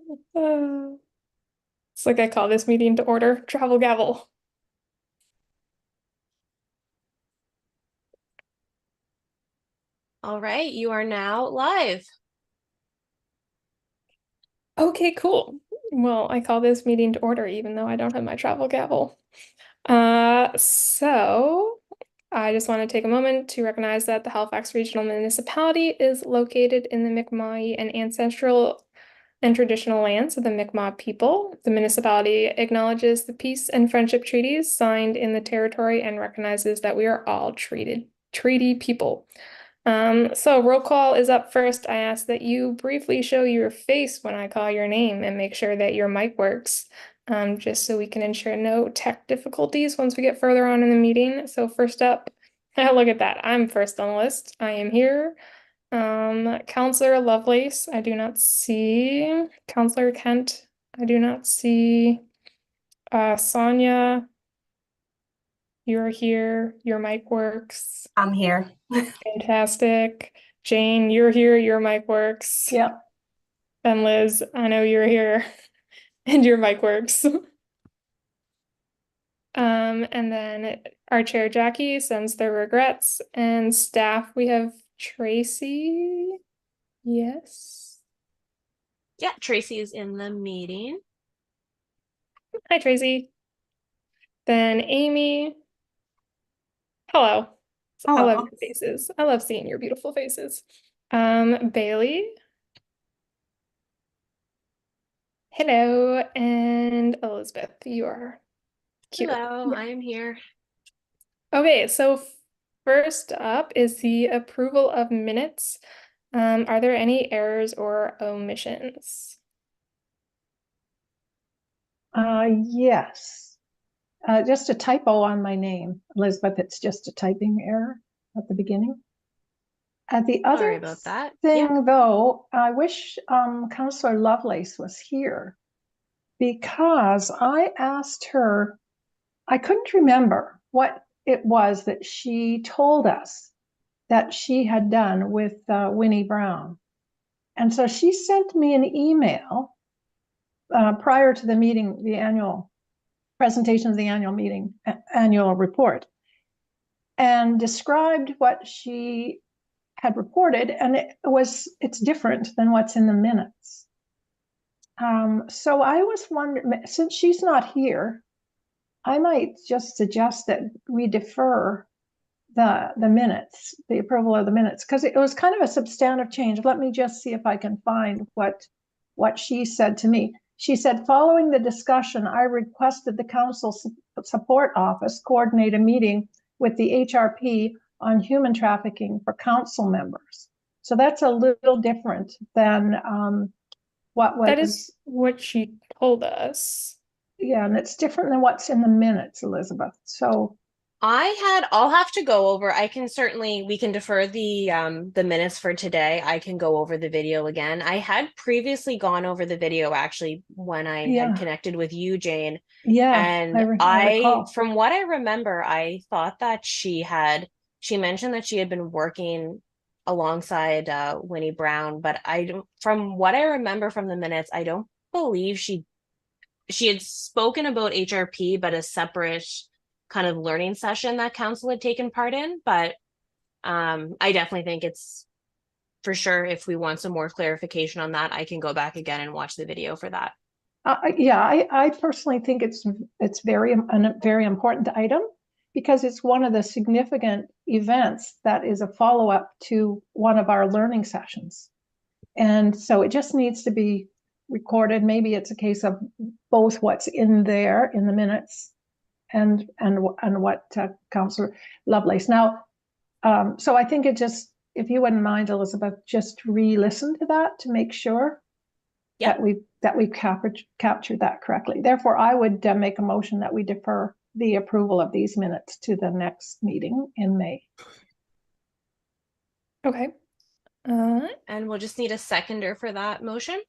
Uh, it's like I call this meeting to order. Travel gavel. All right, you are now live. Okay, cool. Well, I call this meeting to order even though I don't have my travel gavel. So I just want to take a moment to recognize that the Halifax Regional Municipality is located in the Mi'kmaq and ancestral and traditional lands of the Mi'kmaq people. The municipality acknowledges the peace and friendship treaties signed in the territory and recognizes that we are all treaty people. So roll call is up first. I ask that you briefly show your face when I call your name and make sure that your mic works, just so we can ensure no tech difficulties once we get further on in the meeting. So first up, look at that. I'm first on the list. I am here. Counselor Lovelace, I do not see. Counselor Kent, I do not see. Sonia, you're here. Your mic works. I'm here. Fantastic. Jane, you're here. Your mic works. Yep. And Liz, I know you're here and your mic works. And then our chair Jackie sends their regrets, and staff we have Tracy. Yes. Yeah, Tracy is in the meeting. Hi, Tracy. Then Amy. Hello. I love Hello. your faces. I love seeing your beautiful faces. Bailey. Hello. And Elizabeth, you are here. Hello, I am here. Okay, so first up is the approval of minutes. Are there any errors or omissions? Yes. Just a typo on my name, Elizabeth. It's just a typing error at the beginning. The Sorry other about that. Yeah. thing, though, I wish Councillor Lovelace was here because I asked her, I couldn't remember what it was that she told us that she had done with Winnie Brown. And so she sent me an email prior to the meeting, the annual presentation of the annual meeting, annual report, and described what she had reported, and it's different than what's in the minutes. So I was wondering, since she's not here, I might just suggest that we defer the minutes, the approval of the minutes, because it was kind of a substantive change. Let me just see if I can find what she said to me. She said, following the discussion, I requested the council support office coordinate a meeting with the HRP on human trafficking for council members. So that's a little different than what That was, is what she told us. yeah, and it's different than what's in the minutes, Elizabeth. So I'll have to go over. We can defer the minutes for today. I can go over the video again. I had previously gone over the video actually when I had yeah, connected with you, Jane. yeah, And I recall. from what I remember, I thought that she mentioned that she had been working alongside Winnie Brown, but from what I remember from the minutes, I don't believe she had spoken about HRP, but a separate kind of learning session that council had taken part in. But I definitely think it's for sure if we want some more clarification on that, I can go back again and watch the video for that. Yeah, I personally think it's a very important item because it's one of the significant events that is a follow-up to one of our learning sessions. And so it just needs to be recorded. Maybe it's a case of both what's in there in the minutes and what Councillor Lovelace. Now, so I think if you wouldn't mind, Elizabeth, just re-listen to that to make sure Yep. that we captured that correctly. Therefore, I would make a motion that we defer the approval of these minutes to the next meeting in May. Okay. And we'll just need a seconder for that motion.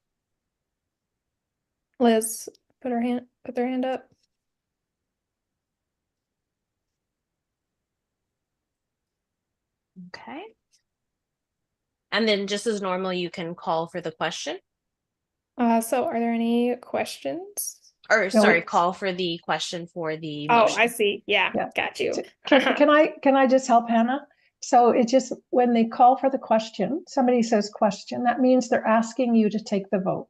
Liz, put their hand up. Okay. And then just as normal, you can call for the question. So are there any questions? Or No, sorry, it's- call for the question for the Oh, motion. I see. Yeah, Yeah. got you. Can I just help Hannah? So it just, when they call for the question, somebody says question, that means they're asking you to take the vote.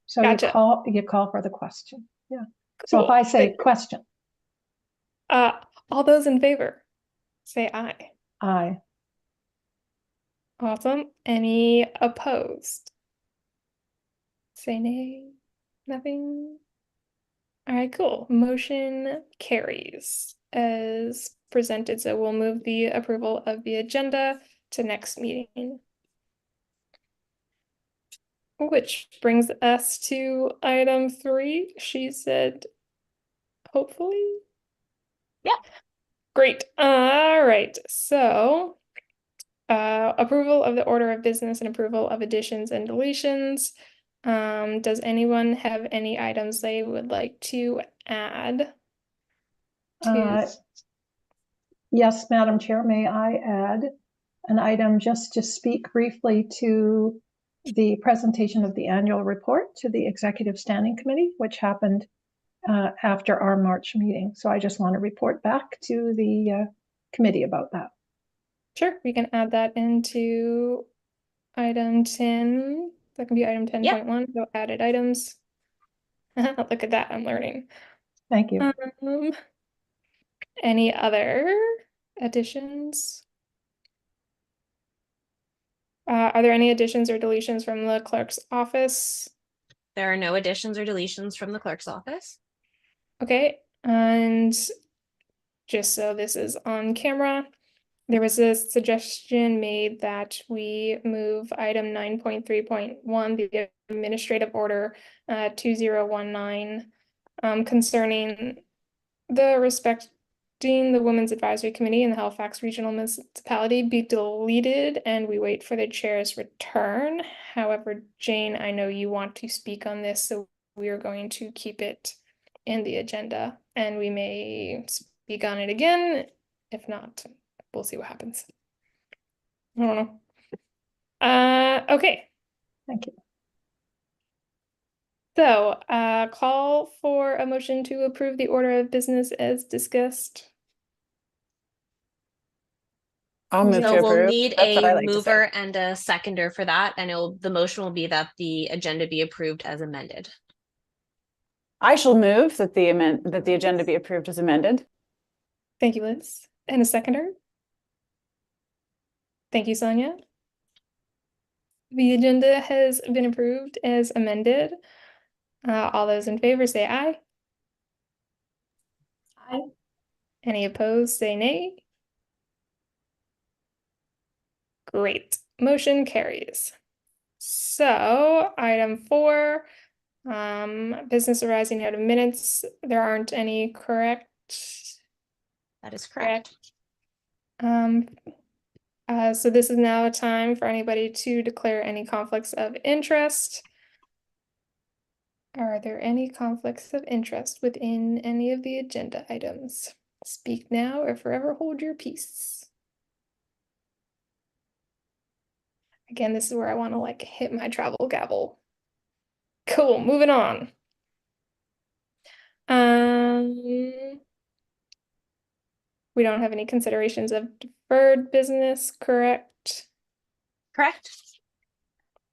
So Gotcha. you call for the question. Yeah. So if Cool. I say Thank you. question, All those in favor, say aye. aye. Awesome. Any opposed? Say nay. Nothing. All right, cool. Motion carries as presented. So we'll move the approval of the agenda to next meeting. Which brings us to item 3. She said, hopefully. Yeah. Great. All right. So, approval of the order of business and approval of additions and deletions. Does anyone have any items they would like to add to? Yes, Madam Chair, may I add an item just to speak briefly to the presentation of the annual report to the Executive Standing Committee, which happened after our March meeting. So I just want to report back to the committee about that. Sure, we can add that into item 10. That can be item 10.1. So added items. Look at that, I'm learning. Thank you. Any other additions? Are there any additions or deletions from the clerk's office? There are no additions or deletions from the clerk's office. Okay, and just so this is on camera, there was a suggestion made that we move item 9.3.1, the administrative order 2019, concerning the respecting the Women's Advisory Committee in the Halifax Regional Municipality be deleted, and we wait for the chair's return. However, Jane, I know you want to speak on this, so we are going to keep it in the agenda, and we may speak on it again. If not, we'll see what happens. I don't know. Okay. Thank you. So, call for a motion to approve the order of business as discussed. I'll move So to we'll approve. need That's what I a like to say. mover and a seconder for that, and the motion will be that the agenda be approved as amended. I shall move that the agenda be approved as amended. Thank you, Liz. And a seconder? Thank you, Sonia. The agenda has been approved as amended. All those in favor say aye. Aye. Any opposed say nay. Great. Motion carries. So, item 4, business arising out of minutes. There aren't any, correct? That is correct. So this is now a time for anybody to declare any conflicts of interest. Are there any conflicts of interest within any of the agenda items? Speak now or forever hold your peace. Again, this is where I want to like hit my travel gavel. Cool, moving on. We don't have any considerations of deferred business, correct? Correct.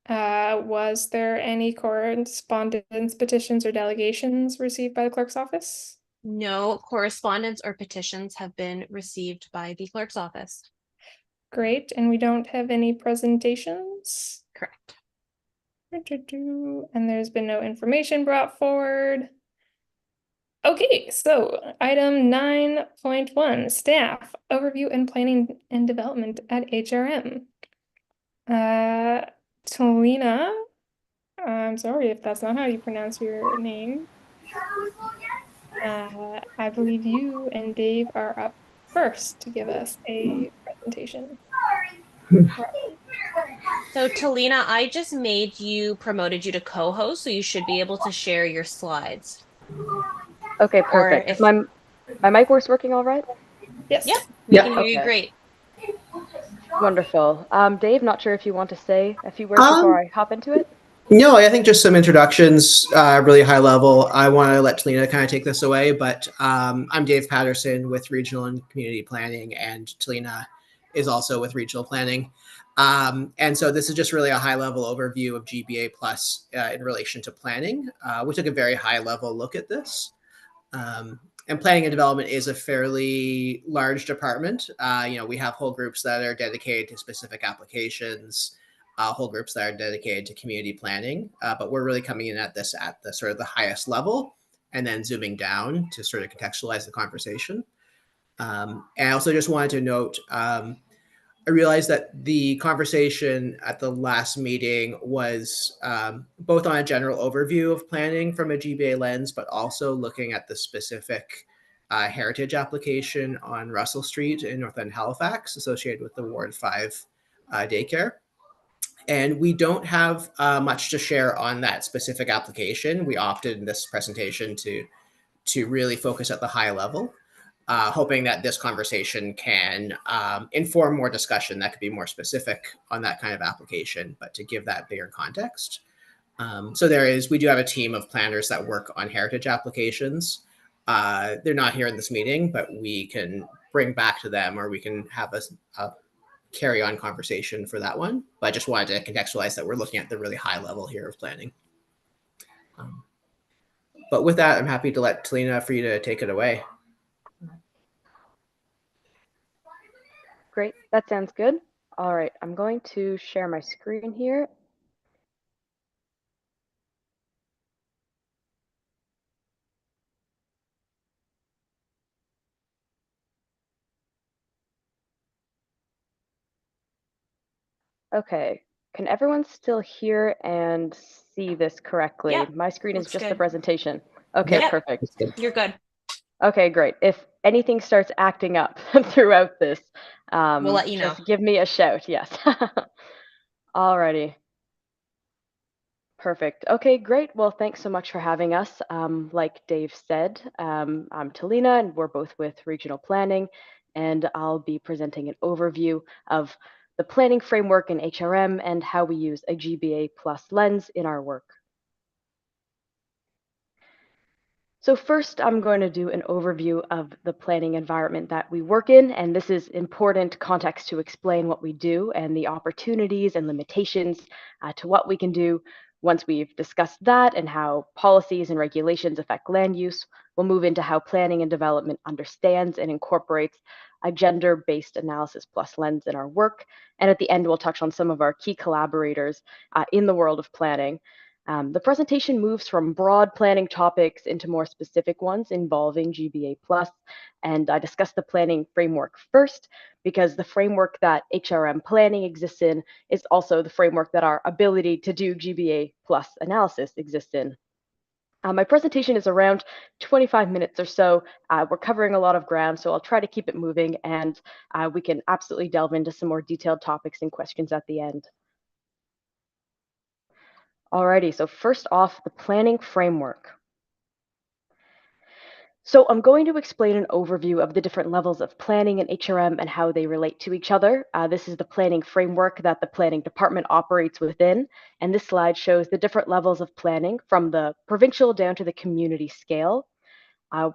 Was there any correspondence, petitions, or delegations received by the clerk's office? No correspondence or petitions have been received by the clerk's office. Great, and we don't have any presentations? Correct. And there's been no information brought forward. Okay, so item 9.1, staff overview and planning and development at HRM. Talina, I'm sorry if that's not how you pronounce your name. I believe you and Dave are up first to give us a presentation. So Talina, I just promoted you to co-host, so you should be able to share your slides. Okay, Or perfect. if- My mic works working all right? Yes. Yep, we can hear you Okay. great. Wonderful. Dave, not sure if you want to say a few words before I hop into it? No, I think just some introductions, really high level. I want to let Talina kind of take this away, but I'm Dave Patterson with Regional and Community Planning, and Talina is also with Regional Planning. And so this is just really a high level overview of GBA Plus in relation to planning. We took a very high level look at this. And planning and development is a fairly large department. We have whole groups that are dedicated to specific applications, whole groups that are dedicated to community planning. But we're really coming in at this at the sort of the highest level and then zooming down to sort of contextualize the conversation. And I also just wanted to note, I realized that the conversation at the last meeting was both on a general overview of planning from a GBA lens, but also looking at the specific heritage application on Russell Street in North End Halifax associated with the Ward 5 daycare. And we don't have much to share on that specific application. We opted in this presentation to really focus at the high level. Hoping that this conversation can inform more discussion that could be more specific on that kind of application, but to give that bigger context. So we do have a team of planners that work on heritage applications. They're not here in this meeting, but we can bring back to them, or we can have a carry on conversation for that one. But I just wanted to contextualize that we're looking at the really high level here of planning. But with that, I'm happy to let Talina for you to take it away. Great, that sounds good. All right, I'm going to share my screen here. Okay, can everyone still hear and see this correctly? Yep, My screen is looks just the good. presentation. Okay, Yep. perfect. You're good. Okay, great. If anything starts acting up throughout this, We'll let you know. just give me a shout, yes. Alrighty. Perfect. Okay, great. Well, thanks so much for having us. Like Dave said, I'm Talina, and we're both with Regional Planning, and I'll be presenting an overview of the planning framework in HRM and how we use a GBA plus lens in our work. So first, I'm going to do an overview of the planning environment that we work in, and this is important context to explain what we do and the opportunities and limitations to what we can do. Once we've discussed that and how policies and regulations affect land use, we'll move into how planning and development understands and incorporates a gender-based analysis plus lens in our work. And at the end, we'll touch on some of our key collaborators in the world of planning. The presentation moves from broad planning topics into more specific ones involving GBA+, and I discuss the planning framework first because the framework that HRM planning exists in is also the framework that our ability to do GBA+ analysis exists in. My presentation is around 25 minutes or so. We're covering a lot of ground, so I'll try to keep it moving, and we can absolutely delve into some more detailed topics and questions at the end. Alrighty, so first off, the planning framework. So I'm going to explain an overview of the different levels of planning in HRM and how they relate to each other. This is the planning framework that the planning department operates within. And this slide shows the different levels of planning from the provincial down to the community scale.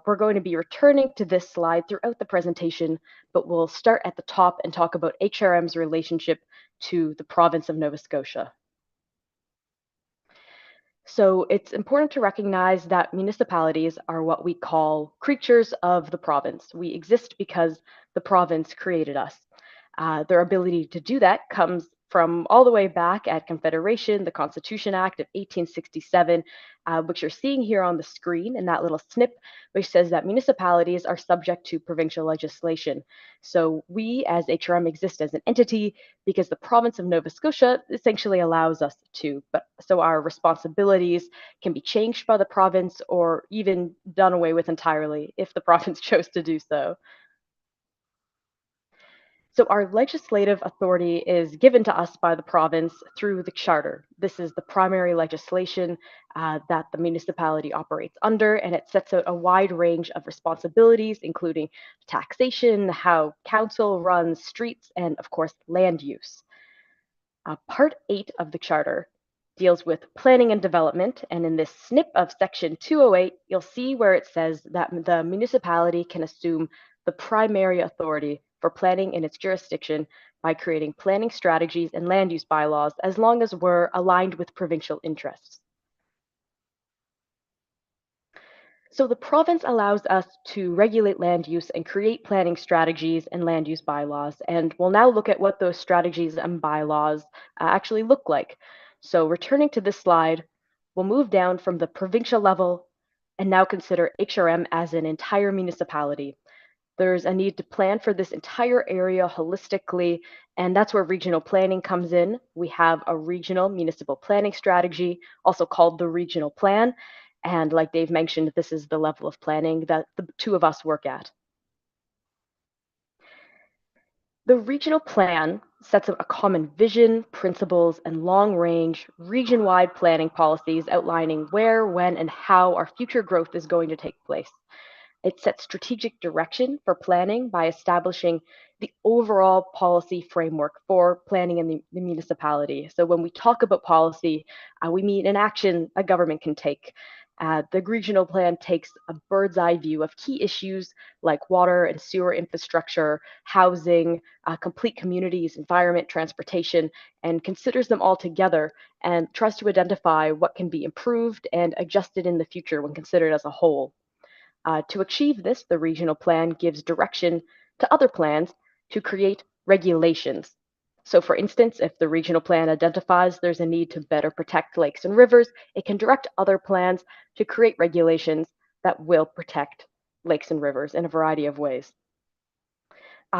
We're going to be returning to this slide throughout the presentation, but we'll start at the top and talk about HRM's relationship to the province of Nova Scotia. So it's important to recognize that municipalities are what we call creatures of the province. We exist because the province created us. Their ability to do that comes from all the way back at Confederation, the Constitution Act of 1867, which you're seeing here on the screen in that little snip, which says that municipalities are subject to provincial legislation. So we as HRM exist as an entity because the province of Nova Scotia essentially allows us to, but so our responsibilities can be changed by the province or even done away with entirely if the province chose to do so. So our legislative authority is given to us by the province through the charter. This is the primary legislation that the municipality operates under, and it sets out a wide range of responsibilities, including taxation, how council runs streets, and of course, land use. Part 8 of the charter deals with planning and development. And in this snip of section 208, you'll see where it says that the municipality can assume the primary authority for planning in its jurisdiction by creating planning strategies and land use bylaws as long as we're aligned with provincial interests. So the province allows us to regulate land use and create planning strategies and land use bylaws. And we'll now look at what those strategies and bylaws actually look like. So returning to this slide, we'll move down from the provincial level and now consider HRM as an entire municipality. There's a need to plan for this entire area holistically, and that's where regional planning comes in. We have a regional municipal planning strategy, also called the regional plan. And like Dave mentioned, this is the level of planning that the two of us work at. The regional plan sets a common vision, principles, and long-range, region-wide planning policies outlining where, when, and how our future growth is going to take place. It sets strategic direction for planning by establishing the overall policy framework for planning in the municipality. So when we talk about policy, we mean an action a government can take. The regional plan takes a bird's eye view of key issues like water and sewer infrastructure, housing, complete communities, environment, transportation, and considers them all together and tries to identify what can be improved and adjusted in the future when considered as a whole. To achieve this, the regional plan gives direction to other plans to create regulations. So for instance, if the regional plan identifies there's a need to better protect lakes and rivers, it can direct other plans to create regulations that will protect lakes and rivers in a variety of ways.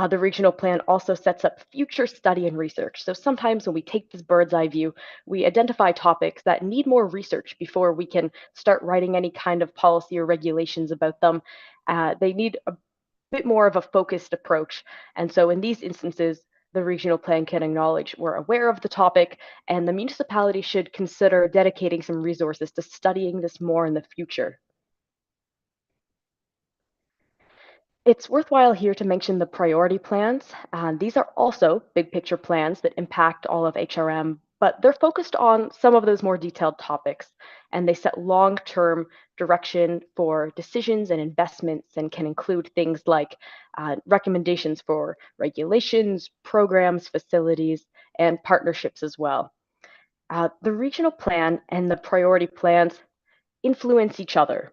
The regional plan also sets up future study and research. So sometimes when we take this bird's eye view, we identify topics that need more research before we can start writing any kind of policy or regulations about them. They need a bit more of a focused approach. And so in these instances, the regional plan can acknowledge we're aware of the topic and the municipality should consider dedicating some resources to studying this more in the future. It's worthwhile here to mention the priority plans. These are also big picture plans that impact all of HRM, but they're focused on some of those more detailed topics, and they set long-term direction for decisions and investments and can include things like recommendations for regulations, programs, facilities, and partnerships as well. The regional plan and the priority plans influence each other.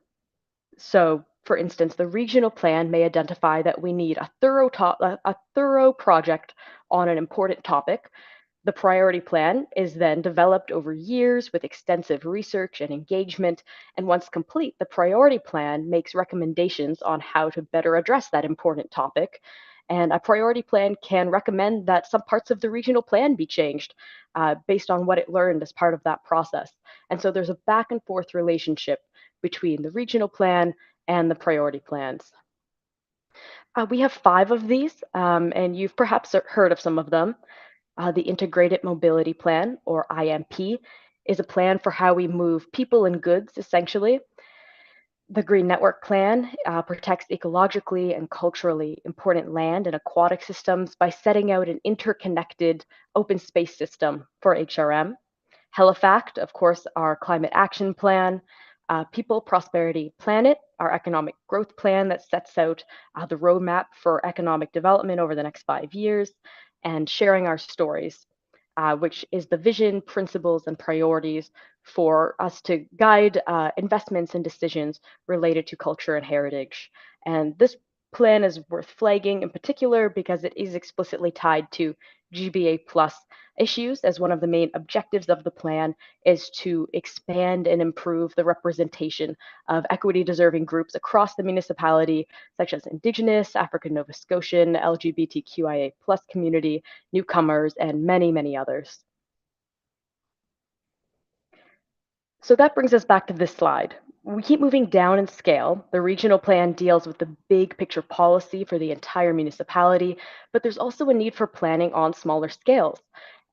So, for instance, the regional plan may identify that we need a thorough project on an important topic. The priority plan is then developed over years with extensive research and engagement. And once complete, the priority plan makes recommendations on how to better address that important topic. And a priority plan can recommend that some parts of the regional plan be changed based on what it learned as part of that process. And so there's a back and forth relationship between the regional plan and the priority plans. We have 5 of these, and you've perhaps heard of some of them. The Integrated Mobility Plan, or IMP, is a plan for how we move people and goods, essentially. The Green Network Plan protects ecologically and culturally important land and aquatic systems by setting out an interconnected open space system for HRM. HELIFACT, of course, our climate action plan. People, Prosperity, Planet, our economic growth plan that sets out the roadmap for economic development over the next 5 years, and Sharing Our Stories, which is the vision, principles, and priorities for us to guide investments and decisions related to culture and heritage. And this plan is worth flagging in particular because it is explicitly tied to GBA plus issues, as one of the main objectives of the plan is to expand and improve the representation of equity deserving groups across the municipality, such as Indigenous, African Nova Scotian, LGBTQIA plus community, newcomers, and many, many others. So that brings us back to this slide. We keep moving down in scale. The regional plan deals with the big picture policy for the entire municipality, but there's also a need for planning on smaller scales.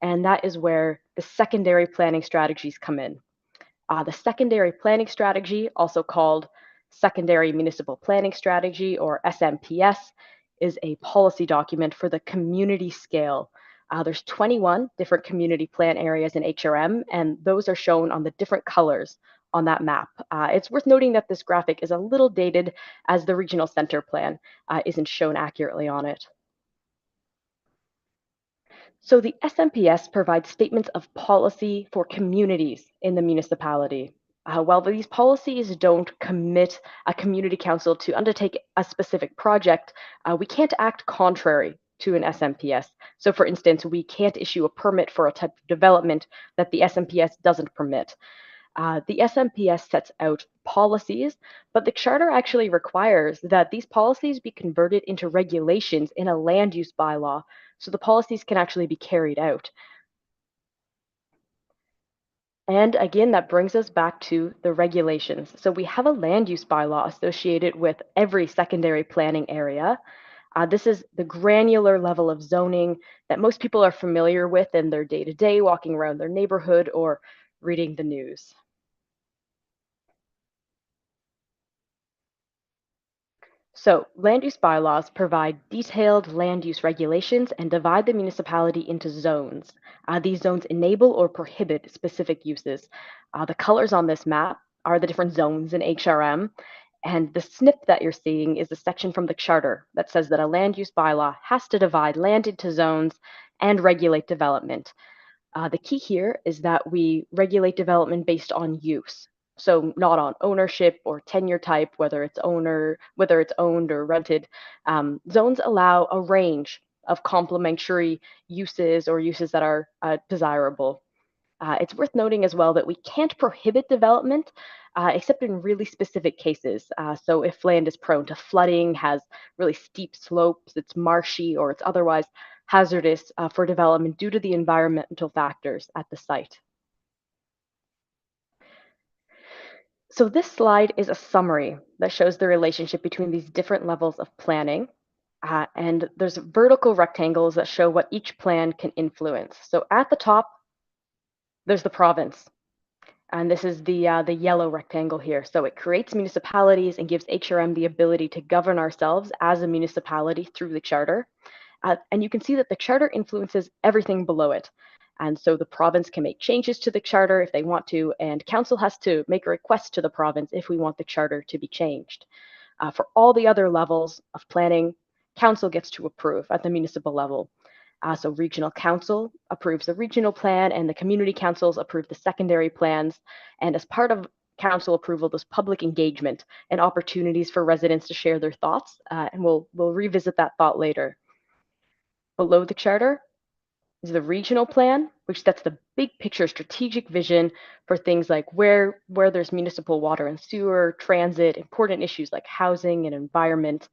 And that is where the secondary planning strategies come in. The secondary planning strategy, also called Secondary Municipal Planning Strategy, or SMPS, is a policy document for the community scale. There's 21 different community plan areas in HRM, and those are shown on the different colors on that map. It's worth noting that this graphic is a little dated as the regional center plan isn't shown accurately on it. So the SMPS provides statements of policy for communities in the municipality. While these policies don't commit a community council to undertake a specific project, we can't act contrary to an SMPS. So for instance, we can't issue a permit for a type of development that the SMPS doesn't permit. The SMPS sets out policies, but the charter actually requires that these policies be converted into regulations in a land use bylaw, so the policies can actually be carried out. And again, that brings us back to the regulations. So we have a land use bylaw associated with every secondary planning area. This is the granular level of zoning that most people are familiar with in their day-to-day, walking around their neighborhood or reading the news. So land use bylaws provide detailed land use regulations and divide the municipality into zones. These zones enable or prohibit specific uses. The colors on this map are the different zones in HRM, and the snip that you're seeing is a section from the charter that says that a land use bylaw has to divide land into zones and regulate development. The key here is that we regulate development based on use. So not on ownership or tenure type, whether it's owned or rented. Zones allow a range of complementary uses or uses that are desirable. It's worth noting as well that we can't prohibit development except in really specific cases. So if land is prone to flooding, has really steep slopes, it's marshy, or it's otherwise hazardous for development due to the environmental factors at the site. So this slide is a summary that shows the relationship between these different levels of planning. And there's vertical rectangles that show what each plan can influence. So at the top, there's the province. And this is the yellow rectangle here. So it creates municipalities and gives HRM the ability to govern ourselves as a municipality through the charter. And you can see that the charter influences everything below it. And so the province can make changes to the charter if they want to, and council has to make a request to the province if we want the charter to be changed. For all the other levels of planning, council gets to approve at the municipal level. So regional council approves the regional plan and the community councils approve the secondary plans. And as part of council approval, there's public engagement and opportunities for residents to share their thoughts. And we'll revisit that thought later. Below the charter is the regional plan, which sets the big picture strategic vision for things like where there's municipal water and sewer, transit, important issues like housing and environment.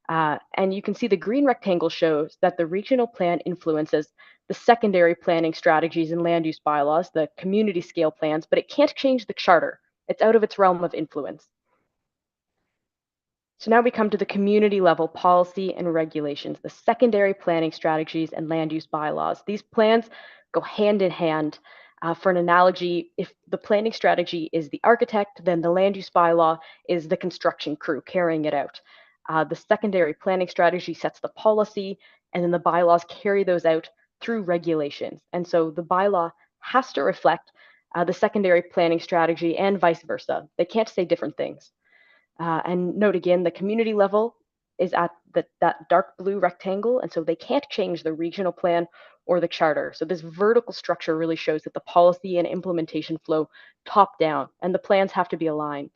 And you can see the green rectangle shows that the regional plan influences the secondary planning strategies and land use bylaws, the community scale plans, but it can't change the charter. It's out of its realm of influence. So now we come to the community level policy and regulations, the secondary planning strategies and land use bylaws. These plans go hand in hand. For an analogy, if the planning strategy is the architect, then the land use bylaw is the construction crew carrying it out. The secondary planning strategy sets the policy, and then the bylaws carry those out through regulations. And so the bylaw has to reflect the secondary planning strategy and vice versa. They can't say different things. And note again, the community level is at that dark blue rectangle, and so they can't change the regional plan or the charter. So this vertical structure really shows that the policy and implementation flow top down, and the plans have to be aligned.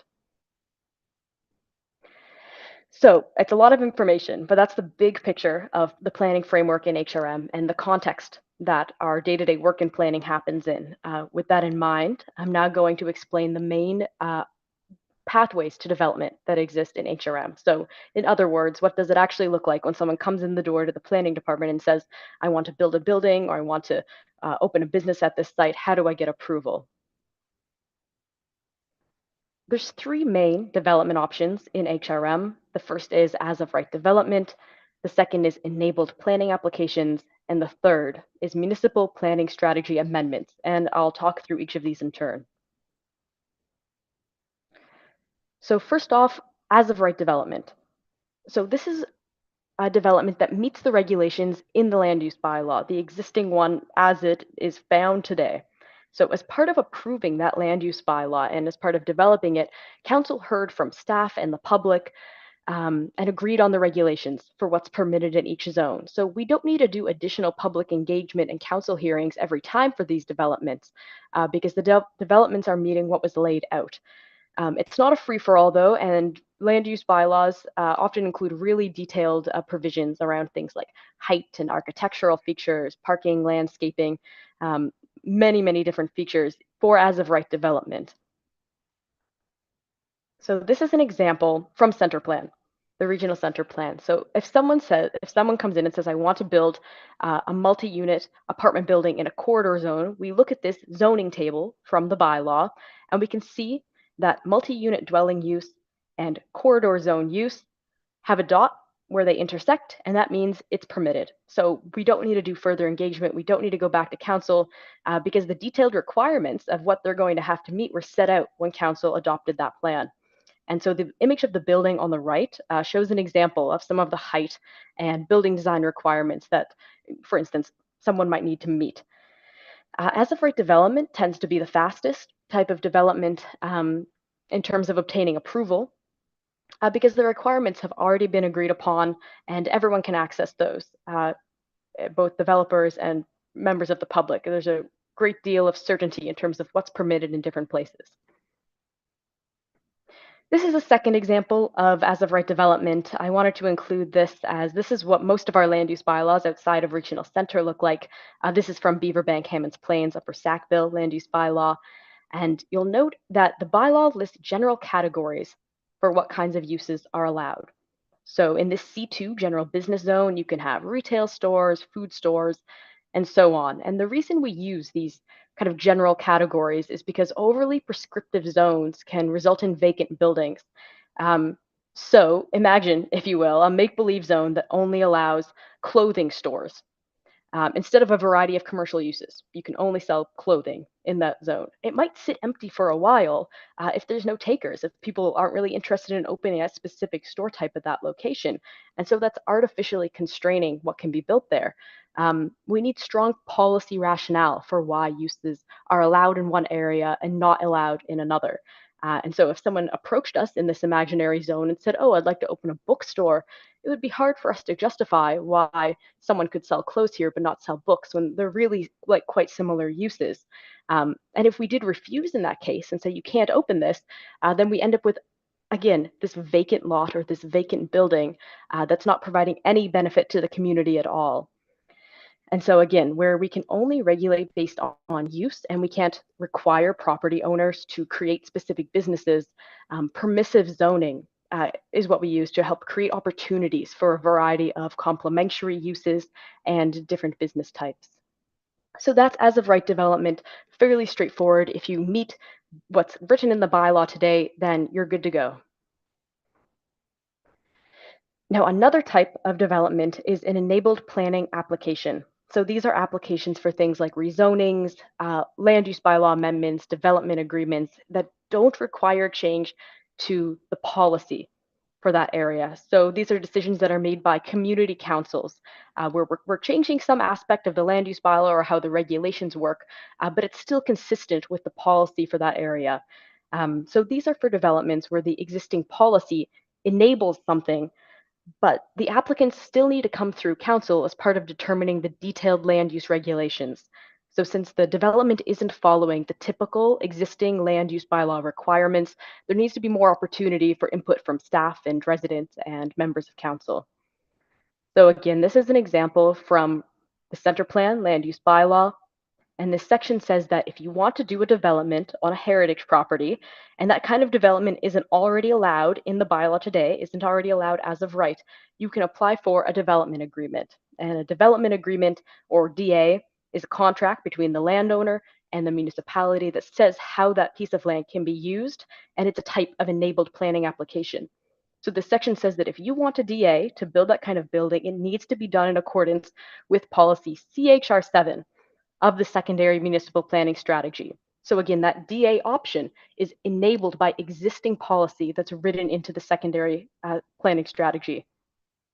So it's a lot of information, but that's the big picture of the planning framework in HRM and the context that our day-to-day work and planning happens in. With that in mind, I'm now going to explain the main pathways to development that exist in HRM. So in other words, what does it actually look like when someone comes in the door to the planning department and says, I want to build a building or I want to open a business at this site, how do I get approval? There's three main development options in HRM. The first is as of right development. The second is enabled planning applications. And the third is municipal planning strategy amendments. And I'll talk through each of these in turn. So first off, as of right development. So this is a development that meets the regulations in the land use bylaw, the existing one as it is found today. So as part of approving that land use bylaw and as part of developing it, council heard from staff and the public and agreed on the regulations for what's permitted in each zone. So we don't need to do additional public engagement and council hearings every time for these developments because the developments are meeting what was laid out. It's not a free-for-all though, and land use bylaws often include really detailed provisions around things like height and architectural features, parking, landscaping, many different features for as-of-right development. So this is an example from Center Plan, the regional center plan. So if someone comes in and says, I want to build a multi-unit apartment building in a corridor zone, we look at this zoning table from the bylaw, and we can see that multi-unit dwelling use and corridor zone use have a dot where they intersect, and that means it's permitted. So we don't need to do further engagement. We don't need to go back to council because the detailed requirements of what they're going to have to meet were set out when council adopted that plan. And so the image of the building on the right shows an example of some of the height and building design requirements that, for instance, someone might need to meet. As-of-right development tends to be the fastest type of development in terms of obtaining approval because the requirements have already been agreed upon and everyone can access those, both developers and members of the public. There's a great deal of certainty in terms of what's permitted in different places. This is a second example of as-of-right development. I wanted to include this as this is what most of our land use bylaws outside of regional center look like. This is from Beaverbank, Hammonds Plains, Upper Sackville land use bylaw. And you'll note that the bylaw lists general categories for what kinds of uses are allowed. So in this C2 general business zone, you can have retail stores, food stores, and so on. And the reason we use these kind of general categories is because overly prescriptive zones can result in vacant buildings. So imagine, if you will, a make-believe zone that only allows clothing stores. Instead of a variety of commercial uses, you can only sell clothing in that zone. It might sit empty for a while if there's no takers, if people aren't really interested in opening a specific store type at that location. And so that's artificially constraining what can be built there. We need strong policy rationale for why uses are allowed in one area and not allowed in another. And so if someone approached us in this imaginary zone and said, oh, I'd like to open a bookstore, it would be hard for us to justify why someone could sell clothes here but not sell books when they're really like quite similar uses. And if we did refuse in that case and say you can't open this, then we end up with, again, this vacant lot or this vacant building that's not providing any benefit to the community at all. And so again, where we can only regulate based on use and we can't require property owners to create specific businesses, permissive zoning is what we use to help create opportunities for a variety of complementary uses and different business types. So that's as-of-right development, fairly straightforward. If you meet what's written in the bylaw today, then you're good to go. Now, another type of development is an enabled planning application. So these are applications for things like rezonings, land use bylaw amendments, development agreements that don't require change to the policy for that area. So these are decisions that are made by community councils where we're changing some aspect of the land use bylaw or how the regulations work, but it's still consistent with the policy for that area. So these are for developments where the existing policy enables something, but the applicants still need to come through council as part of determining the detailed land use regulations. So since the development isn't following the typical existing land use bylaw requirements, there needs to be more opportunity for input from staff and residents and members of council. So again, this is an example from the center plan land use bylaw. And this section says that if you want to do a development on a heritage property, and that kind of development isn't already allowed in the bylaw today, isn't already allowed as of right, you can apply for a development agreement. And a development agreement, or DA, is a contract between the landowner and the municipality that says how that piece of land can be used, and it's a type of enabled planning application. So this section says that if you want a DA to build that kind of building, it needs to be done in accordance with policy CHR 7 of the secondary municipal planning strategy. So again, that DA option is enabled by existing policy that's written into the secondary planning strategy.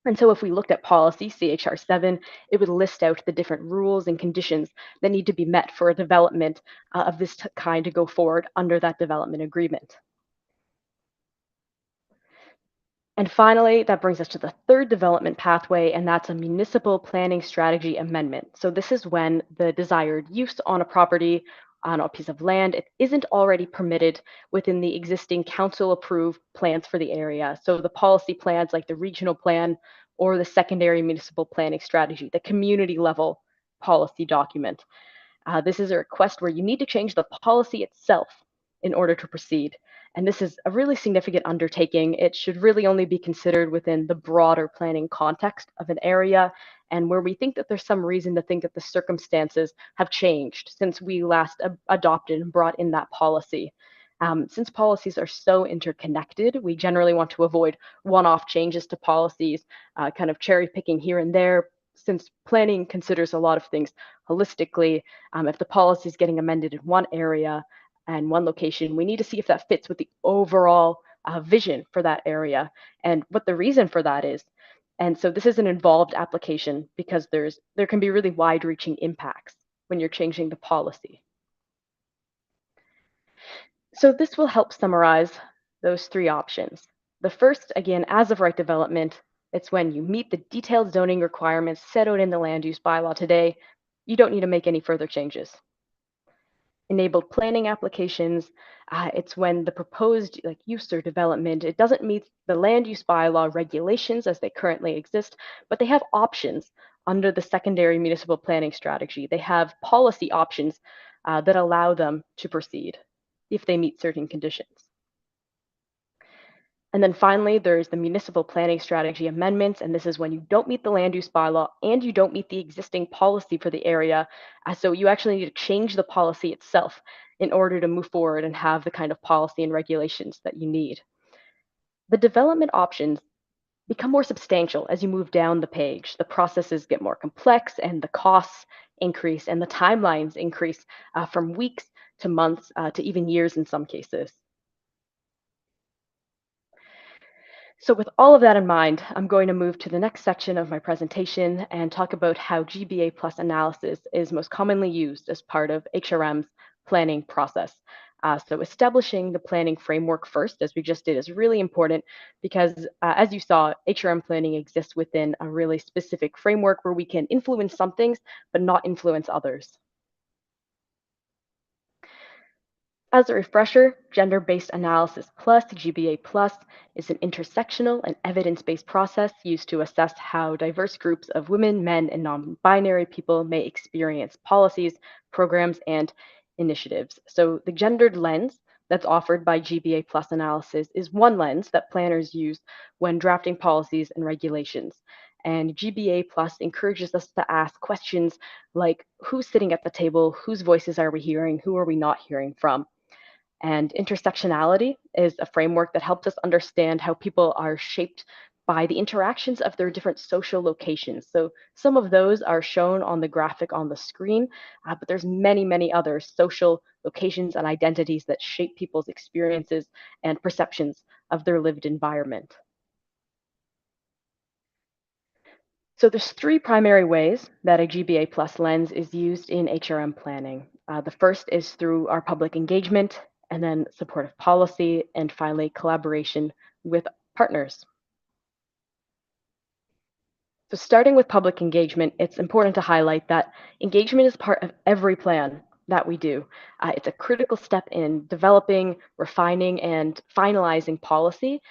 And so if we looked at policy CHR 7, it would list out the different rules and conditions that need to be met for a development of this kind to go forward under that development agreement. And finally, that brings us to the third development pathway, and that's a municipal planning strategy amendment. So this is when the desired use on a property, on a piece of land, it isn't already permitted within the existing council-approved plans for the area. So the policy plans like the regional plan or the secondary municipal planning strategy, the community level policy document. This is a request where you need to change the policy itself in order to proceed. And this is a really significant undertaking. It should really only be considered within the broader planning context of an area and where we think that there's some reason to think that the circumstances have changed since we last adopted and brought in that policy. Since policies are so interconnected, we generally want to avoid one-off changes to policies, kind of cherry picking here and there, since planning considers a lot of things holistically. If the policy is getting amended in one area and one location, we need to see if that fits with the overall vision for that area and what the reason for that is. And so this is an involved application because there can be really wide-reaching impacts when you're changing the policy. So this will help summarize those three options. The first, again, as of right development, it's when you meet the detailed zoning requirements set out in the land use bylaw today. You don't need to make any further changes. Enabled planning applications, it's when the proposed use or development, it doesn't meet the land use bylaw regulations as they currently exist, but they have options under the secondary municipal planning strategy. They have policy options that allow them to proceed if they meet certain conditions. And then finally, there's the municipal planning strategy amendments, and this is when you don't meet the land use bylaw and you don't meet the existing policy for the area. So you actually need to change the policy itself in order to move forward and have the kind of policy and regulations that you need. The development options become more substantial as you move down the page. The processes get more complex and the costs increase and the timelines increase from weeks to months to even years in some cases. So with all of that in mind, I'm going to move to the next section of my presentation and talk about how GBA plus analysis is most commonly used as part of HRM's planning process. So establishing the planning framework first, as we just did, is really important because as you saw, HRM planning exists within a really specific framework where we can influence some things, but not influence others. As a refresher, Gender-Based Analysis Plus, GBA Plus, is an intersectional and evidence-based process used to assess how diverse groups of women, men, and non-binary people may experience policies, programs, and initiatives. So the gendered lens that's offered by GBA Plus analysis is one lens that planners use when drafting policies and regulations. And GBA Plus encourages us to ask questions like, who's sitting at the table? Whose voices are we hearing? Who are we not hearing from? And intersectionality is a framework that helps us understand how people are shaped by the interactions of their different social locations. So some of those are shown on the graphic on the screen, but there's many other social locations and identities that shape people's experiences and perceptions of their lived environment. So there's three primary ways that a GBA Plus lens is used in HRM planning. The first is through our public engagement, and then supportive policy, and finally collaboration with partners. So starting with public engagement, it's important to highlight that engagement is part of every plan that we do. It's a critical step in developing, refining, and finalizing policy.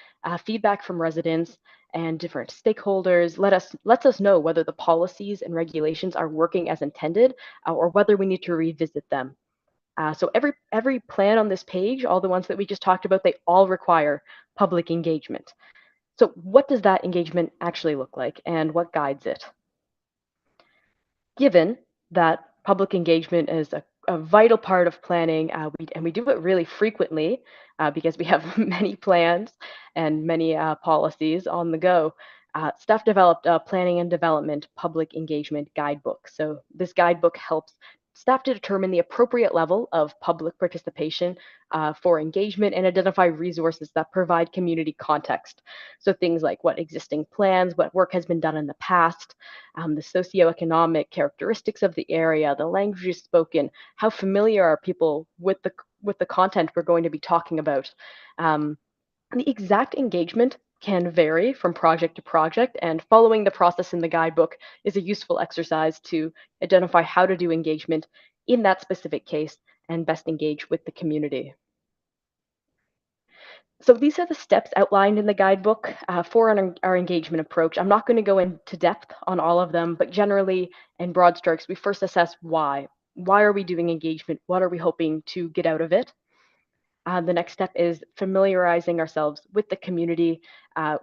Feedback from residents and different stakeholders lets us know whether the policies and regulations are working as intended or whether we need to revisit them. So every plan on this page, all the ones that we just talked about, they all require public engagement. So what does that engagement actually look like and what guides it? Given that public engagement is a vital part of planning, and we do it really frequently because we have many plans and many policies on the go. Staff developed a planning and development public engagement guidebook. So this guidebook helps staff to determine the appropriate level of public participation for engagement and identify resources that provide community context. So things like what existing plans, what work has been done in the past, the socioeconomic characteristics of the area, the languages spoken, how familiar are people with the content we're going to be talking about. The exact engagement can vary from project to project, and following the process in the guidebook is a useful exercise to identify how to do engagement in that specific case and best engage with the community. So these are the steps outlined in the guidebook for our engagement approach. I'm not going to go into depth on all of them, but generally, in broad strokes, we first assess why. Why are we doing engagement? What are we hoping to get out of it? The next step is familiarizing ourselves with the community,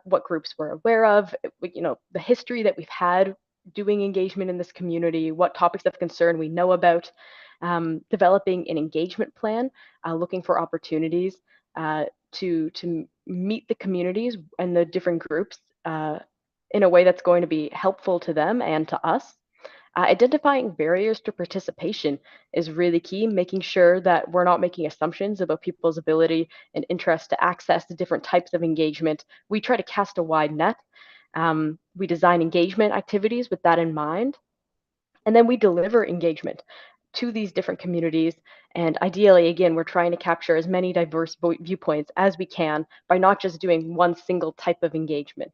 what groups we're aware of, the history that we've had doing engagement in this community, what topics of concern we know about, developing an engagement plan, looking for opportunities to meet the communities and the different groups in a way that's going to be helpful to them and to us. Identifying barriers to participation is really key, making sure that we're not making assumptions about people's ability and interest to access the different types of engagement. We try to cast a wide net. We design engagement activities with that in mind. And then we deliver engagement to these different communities. And ideally, again, we're trying to capture as many diverse viewpoints as we can by not just doing one single type of engagement.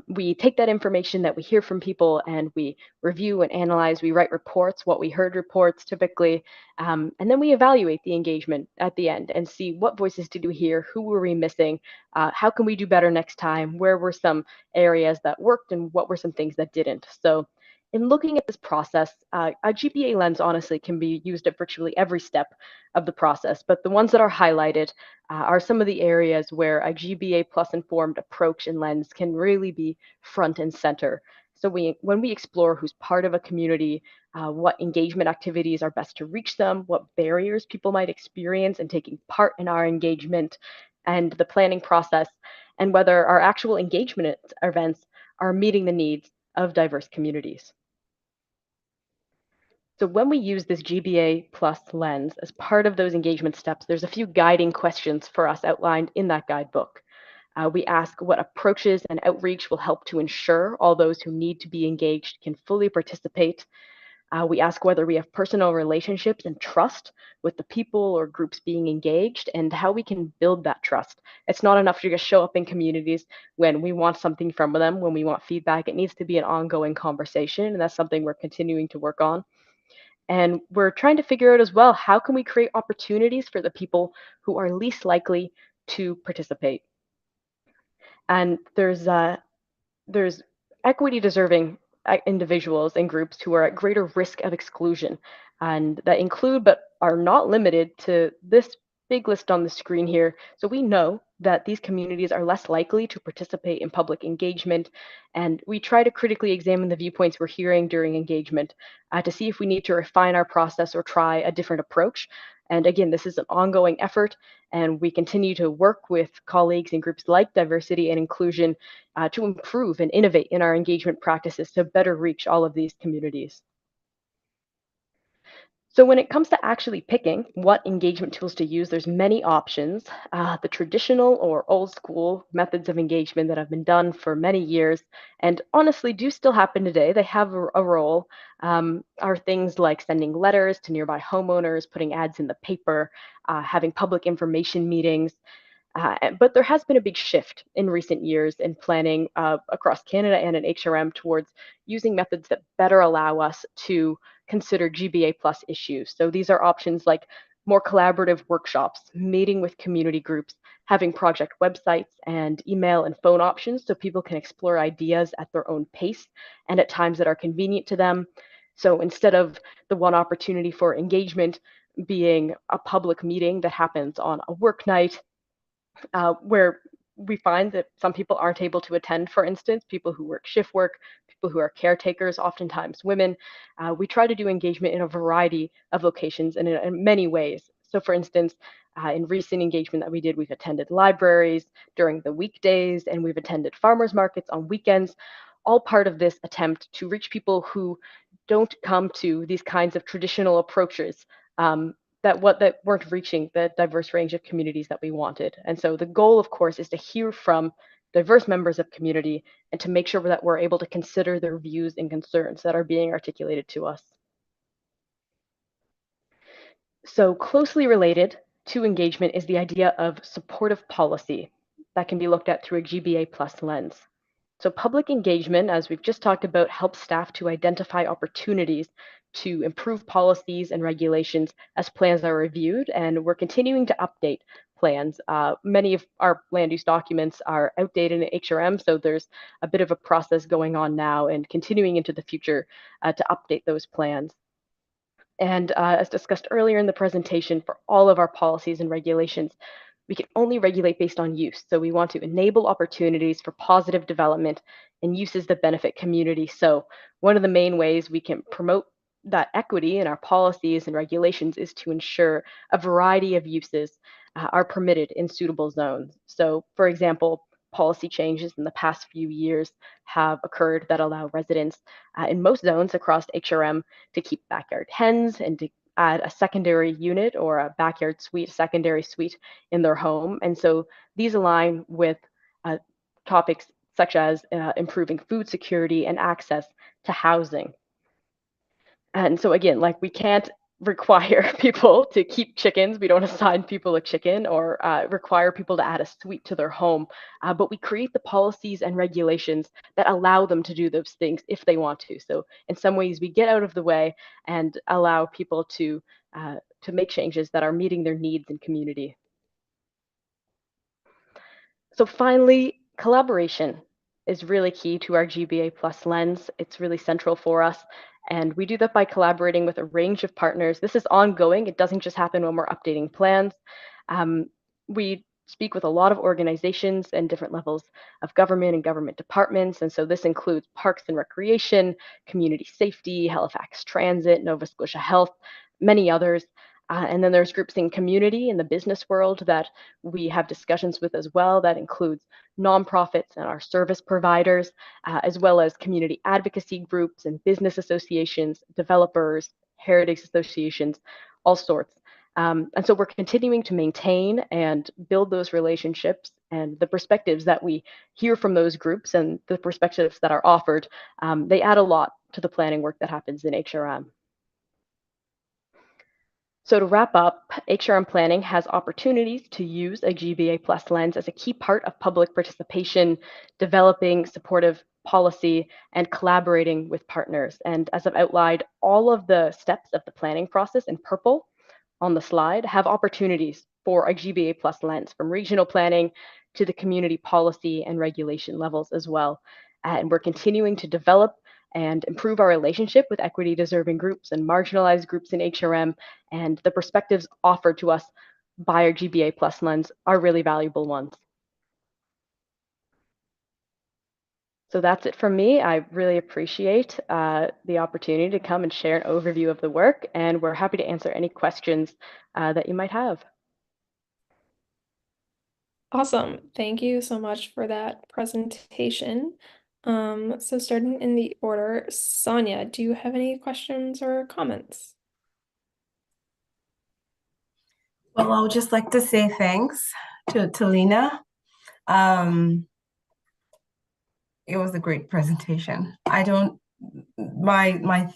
We take that information that we hear from people and we review and analyze. We write reports, what we heard reports typically, and then we evaluate the engagement at the end and see what voices did we hear, who were we missing, how can we do better next time, where were some areas that worked and what were some things that didn't. So in looking at this process, a GBA lens honestly can be used at virtually every step of the process, but the ones that are highlighted are some of the areas where a GBA plus informed approach and lens can really be front and center. So when we explore who's part of a community, what engagement activities are best to reach them, what barriers people might experience in taking part in our engagement, and the planning process, and whether our actual engagement events are meeting the needs of diverse communities. So when we use this GBA plus lens as part of those engagement steps, there's a few guiding questions for us outlined in that guidebook. We ask what approaches and outreach will help to ensure all those who need to be engaged can fully participate. We ask whether we have personal relationships and trust with the people or groups being engaged and how we can build that trust. It's not enough to just show up in communities when we want something from them, when we want feedback. It needs to be an ongoing conversation, and that's something we're continuing to work on. And we're trying to figure out as well, how can we create opportunities for the people who are least likely to participate? And there's equity deserving individuals and groups who are at greater risk of exclusion, and that include but are not limited to this big list on the screen here. So we know that these communities are less likely to participate in public engagement, and we try to critically examine the viewpoints we're hearing during engagement to see if we need to refine our process or try a different approach. And again, this is an ongoing effort, and we continue to work with colleagues and groups like diversity and inclusion to improve and innovate in our engagement practices to better reach all of these communities. So when it comes to actually picking what engagement tools to use, there's many options. The traditional or old school methods of engagement that have been done for many years and honestly do still happen today, they have a role, are things like sending letters to nearby homeowners, putting ads in the paper, having public information meetings. But there has been a big shift in recent years in planning across Canada and in HRM towards using methods that better allow us to consider GBA plus issues. So these are options like more collaborative workshops, meeting with community groups, having project websites and email and phone options so people can explore ideas at their own pace and at times that are convenient to them. So instead of the one opportunity for engagement being a public meeting that happens on a work night, where we find that some people aren't able to attend, for instance, people who work shift work, people who are caretakers, oftentimes women. We try to do engagement in a variety of locations and in many ways. So for instance, in recent engagement that we did, we've attended libraries during the weekdays and we've attended farmers markets on weekends, all part of this attempt to reach people who don't come to these kinds of traditional approaches that weren't reaching the diverse range of communities that we wanted. And so the goal, of course, is to hear from diverse members of community and to make sure that we're able to consider their views and concerns that are being articulated to us. So closely related to engagement is the idea of supportive policy that can be looked at through a GBA plus lens. So public engagement, as we've just talked about, helps staff to identify opportunities to improve policies and regulations as plans are reviewed, and we're continuing to update plans. Many of our land use documents are outdated in HRM, so there's a bit of a process going on now and continuing into the future to update those plans. And as discussed earlier in the presentation, for all of our policies and regulations, we can only regulate based on use. So we want to enable opportunities for positive development and uses that benefit community. So one of the main ways we can promote that equity in our policies and regulations is to ensure a variety of uses are permitted in suitable zones. So for example, policy changes in the past few years have occurred that allow residents in most zones across HRM to keep backyard hens and to add a secondary unit or a backyard suite, secondary suite in their home. And so these align with topics such as improving food security and access to housing. And so again, like we can't require people to keep chickens. We don't assign people a chicken or require people to add a suite to their home, but we create the policies and regulations that allow them to do those things if they want to. So in some ways, we get out of the way and allow people to make changes that are meeting their needs in community. So finally, collaboration is really key to our GBA plus lens. It's really central for us. And we do that by collaborating with a range of partners. This is ongoing. It doesn't just happen when we're updating plans. We speak with a lot of organizations and different levels of government and government departments. And so this includes Parks and Recreation, Community Safety, Halifax Transit, Nova Scotia Health, many others. And then there's groups in community in the business world that we have discussions with as well. That includes nonprofits and our service providers, as well as community advocacy groups and business associations, developers, heritage associations, all sorts. And so we're continuing to maintain and build those relationships, and the perspectives that we hear from those groups and the perspectives that are offered, they add a lot to the planning work that happens in HRM. So to wrap up, HRM planning has opportunities to use a GBA plus lens as a key part of public participation, developing supportive policy, and collaborating with partners. And as I've outlined, all of the steps of the planning process in purple on the slide have opportunities for a GBA plus lens, from regional planning to the community policy and regulation levels as well. And we're continuing to develop and improve our relationship with equity deserving groups and marginalized groups in HRM, and the perspectives offered to us by our GBA plus lens are really valuable ones. So that's it from me. I really appreciate the opportunity to come and share an overview of the work, and we're happy to answer any questions that you might have. Awesome. Thank you so much for that presentation. So starting in the order, Sonia, do you have any questions or comments? Well, I would just like to say thanks to Lena. It was a great presentation. My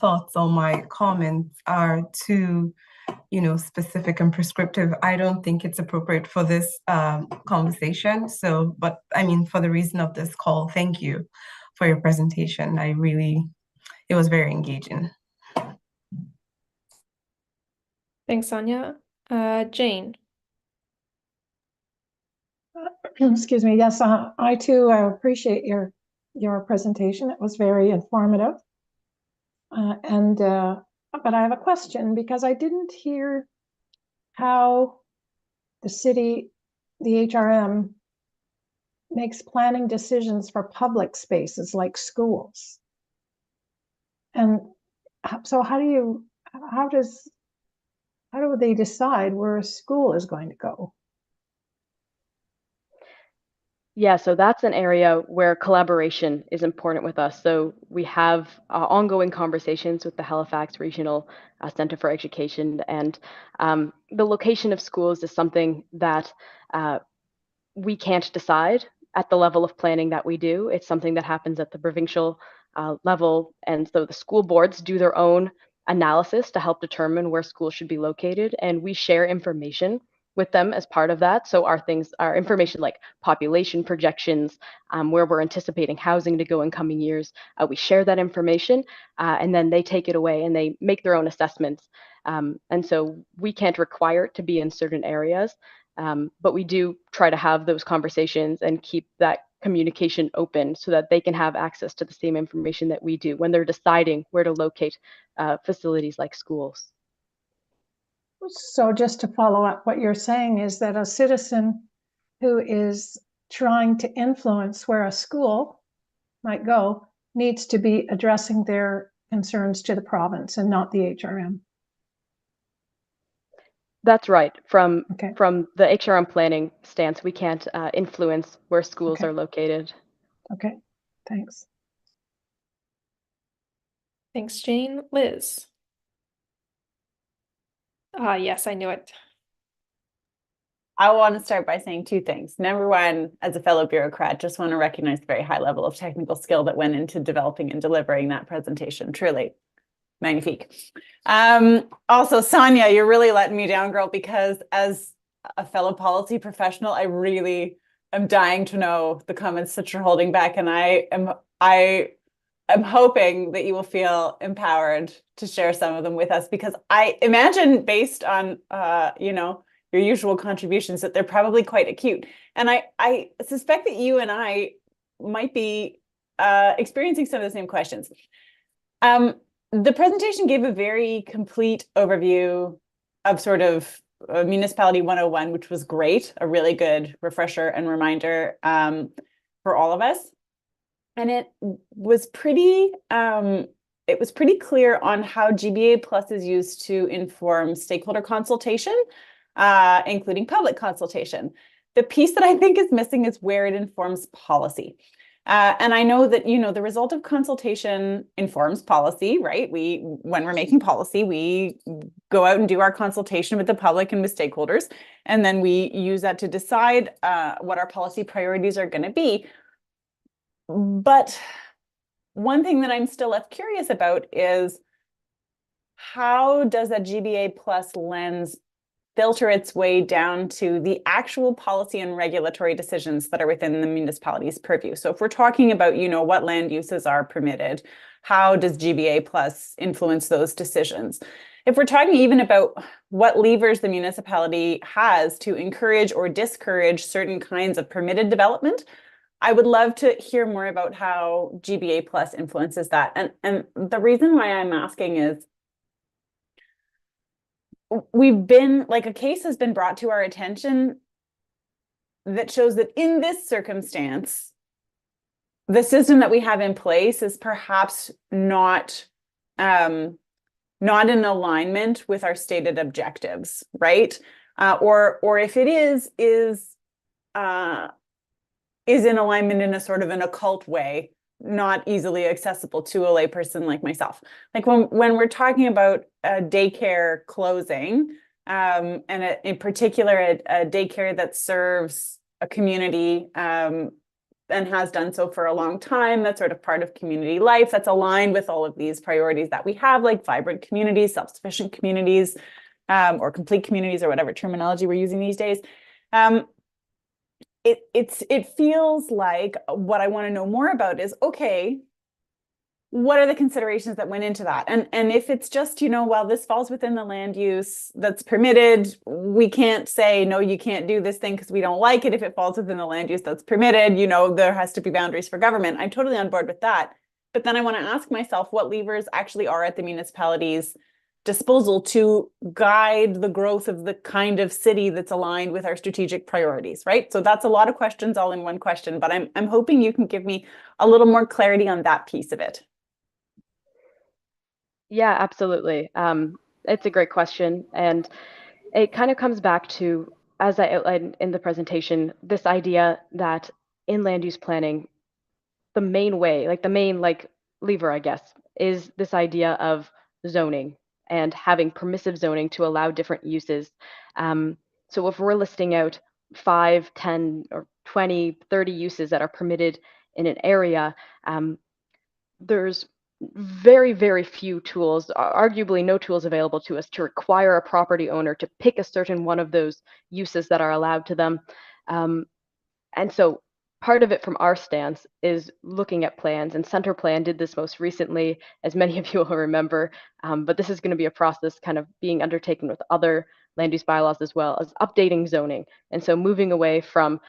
thoughts or my comments are too, specific and prescriptive. I don't think it's appropriate for this conversation. So, but I mean, for the reason of this call, thank you for your presentation. It was very engaging. Thanks, Sonia. Jane. Excuse me. Yes, I too appreciate your presentation. It was very informative. But I have a question, because I didn't hear how the city, the HRM, makes planning decisions for public spaces like schools. And so how do they decide where a school is going to go? Yeah, so that's an area where collaboration is important with us. So we have ongoing conversations with the Halifax Regional Center for Education, and the location of schools is something that we can't decide at the level of planning that we do. It's something that happens at the provincial level, and so the school boards do their own analysis to help determine where schools should be located, and we share information with them as part of that. So our information like population projections, where we're anticipating housing to go in coming years, we share that information, and then they take it away and they make their own assessments. And so we can't require it to be in certain areas, but we do try to have those conversations and keep that communication open so that they can have access to the same information that we do when they're deciding where to locate facilities like schools. So just to follow up, what you're saying is that a citizen who is trying to influence where a school might go needs to be addressing their concerns to the province and not the HRM. That's right. From Okay. the HRM planning stance, we can't influence where schools Okay. are located. Okay, thanks. Thanks, Jane. Liz. Yes, I knew it. I want to start by saying two things. Number one, as a fellow bureaucrat, just want to recognize the very high level of technical skill that went into developing and delivering that presentation. Truly magnifique. Also, Sonia, you're really letting me down, girl, because as a fellow policy professional, I really am dying to know the comments that you're holding back, and I am hoping that you will feel empowered to share some of them with us, because I imagine, based on your usual contributions, that they're probably quite acute. And I suspect that you and I might be experiencing some of the same questions. The presentation gave a very complete overview of sort of Municipality 101, which was great, a really good refresher and reminder for all of us. And it was pretty clear on how GBA Plus is used to inform stakeholder consultation, including public consultation. The piece that I think is missing is where it informs policy. And I know that, the result of consultation informs policy, right? When we're making policy, we go out and do our consultation with the public and with stakeholders, and then we use that to decide what our policy priorities are going to be. But one thing that I'm still left curious about is, how does that GBA Plus lens filter its way down to the actual policy and regulatory decisions that are within the municipality's purview? So if we're talking about, what land uses are permitted, how does GBA Plus influence those decisions? If we're talking even about what levers the municipality has to encourage or discourage certain kinds of permitted development, I would love to hear more about how GBA Plus influences that. And the reason why I'm asking is, a case has been brought to our attention that shows that in this circumstance, the system that we have in place is perhaps not in alignment with our stated objectives, right? Or if it is in alignment in a sort of an occult way, not easily accessible to a layperson like myself. Like when we're talking about a daycare closing, and in particular a daycare that serves a community and has done so for a long time, that's sort of part of community life, that's aligned with all of these priorities that we have, like vibrant communities, self-sufficient communities, or complete communities, or whatever terminology we're using these days. It feels like what I want to know more about is, okay, what are the considerations that went into that? And if it's just, well, this falls within the land use that's permitted, we can't say, no, you can't do this thing because we don't like it. If it falls within the land use that's permitted, there has to be boundaries for government. I'm totally on board with that. But then I want to ask myself what levers actually are at the municipality's disposal to guide the growth of the kind of city that's aligned with our strategic priorities, right? So that's a lot of questions all in one question, but I'm hoping you can give me a little more clarity on that piece of it. Yeah, absolutely. It's a great question, and it kind of comes back to, as I outlined in the presentation, this idea that in land use planning, the main way, like the main lever, I guess, is this idea of zoning and having permissive zoning to allow different uses. So if we're listing out 5, 10, or 20, 30 uses that are permitted in an area, there's very, very few tools, arguably no tools available to us to require a property owner to pick a certain one of those uses that are allowed to them. And so part of it from our stance is looking at plans, and Center Plan did this most recently, as many of you will remember, but this is going to be a process kind of being undertaken with other land use bylaws as well, as updating zoning. And so moving away from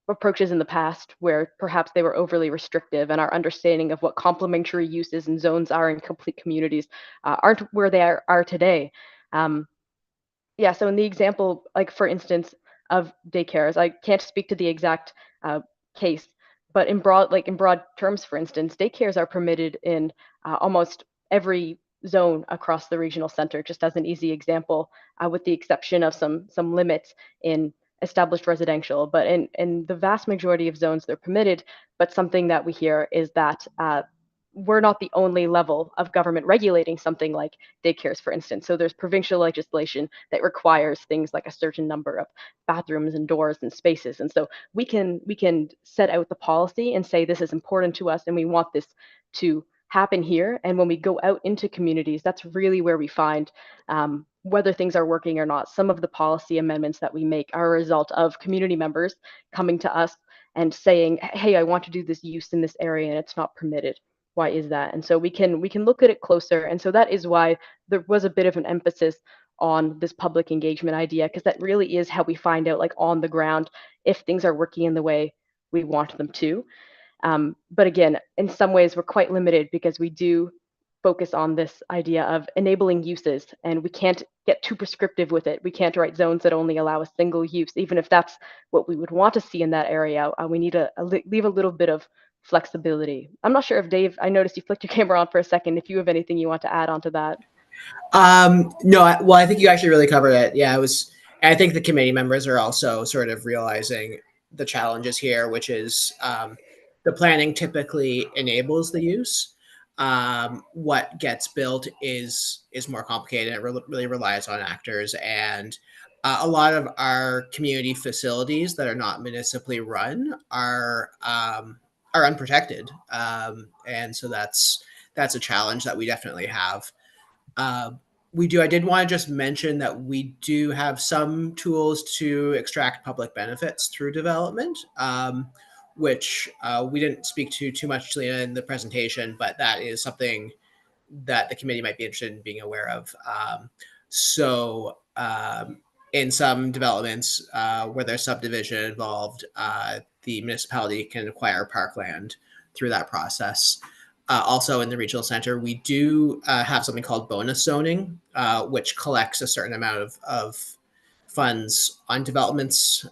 approaches in the past where perhaps they were overly restrictive, and our understanding of what complementary uses and zones are in complete communities aren't where they are today. Yeah, so in the example, like for instance, of daycares, I can't speak to the exact case, but in broad terms, for instance, daycares are permitted in almost every zone across the regional center, just as an easy example, with the exception of some limits in established residential. But in the vast majority of zones, they're permitted. But something that we hear is that we're not the only level of government regulating something like daycares, for instance. So there's provincial legislation that requires things like a certain number of bathrooms and doors and spaces. And so we can set out the policy and say, this is important to us and we want this to happen here. And when we go out into communities, that's really where we find whether things are working or not. Some of the policy amendments that we make are a result of community members coming to us and saying, hey, I want to do this use in this area and it's not permitted. Why is that? And so we can look at it closer. And so that is why there was a bit of an emphasis on this public engagement idea, because that really is how we find out, like on the ground, if things are working in the way we want them to. But again, in some ways, we're quite limited because we do focus on this idea of enabling uses, and we can't get too prescriptive with it. We can't write zones that only allow a single use, even if that's what we would want to see in that area. We need to leave a little bit of flexibility. I'm not sure if Dave, I noticed you flicked your camera on for a second, if you have anything you want to add onto that. No, well, I think you actually really covered it. Yeah, I think the committee members are also sort of realizing the challenges here, which is the planning typically enables the use. What gets built is more complicated. It really relies on actors, and a lot of our community facilities that are not municipally run are unprotected, and so that's a challenge that we definitely have. I did want to just mention that we do have some tools to extract public benefits through development, which we didn't speak to too much, Talina, in the presentation, but that is something that the committee might be interested in being aware of. In some developments where there's subdivision involved, the municipality can acquire parkland through that process. Also in the regional center, we do have something called bonus zoning, which collects a certain amount of funds on developments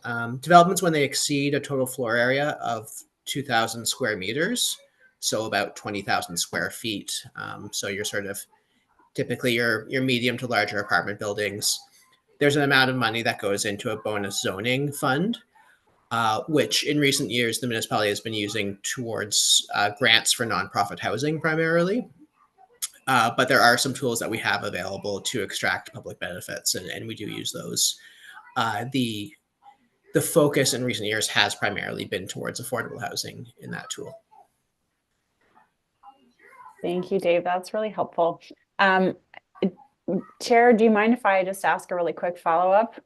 when they exceed a total floor area of 2,000 square meters, so about 20,000 square feet. So you're sort of typically your medium to larger apartment buildings. There's an amount of money that goes into a bonus zoning fund, which in recent years the municipality has been using towards grants for nonprofit housing primarily. But there are some tools that we have available to extract public benefits, and we do use those. The focus in recent years has primarily been towards affordable housing in that tool. Thank you, Dave. That's really helpful. Chair, do you mind if I just ask a really quick follow-up?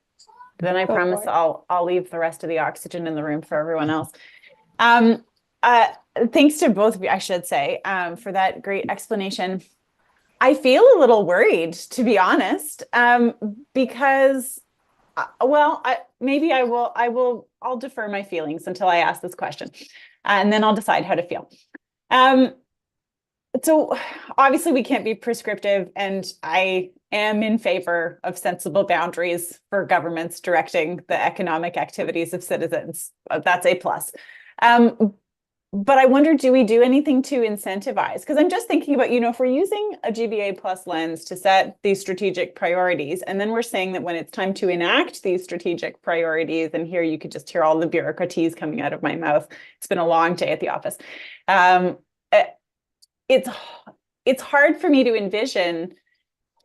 Then I promise I'll leave the rest of the oxygen in the room for everyone else. Thanks to both of you, I should say, for that great explanation. I feel a little worried, to be honest, because, I'll defer my feelings until I ask this question, and then I'll decide how to feel. So obviously we can't be prescriptive, and I am in favor of sensible boundaries for governments directing the economic activities of citizens. That's a plus. but I wonder, do we do anything to incentivize? Because I'm just thinking about, if we're using a GBA plus lens to set these strategic priorities, and then we're saying that when it's time to enact these strategic priorities, and here you could just hear all the bureaucraties coming out of my mouth. It's been a long day at the office. It's hard for me to envision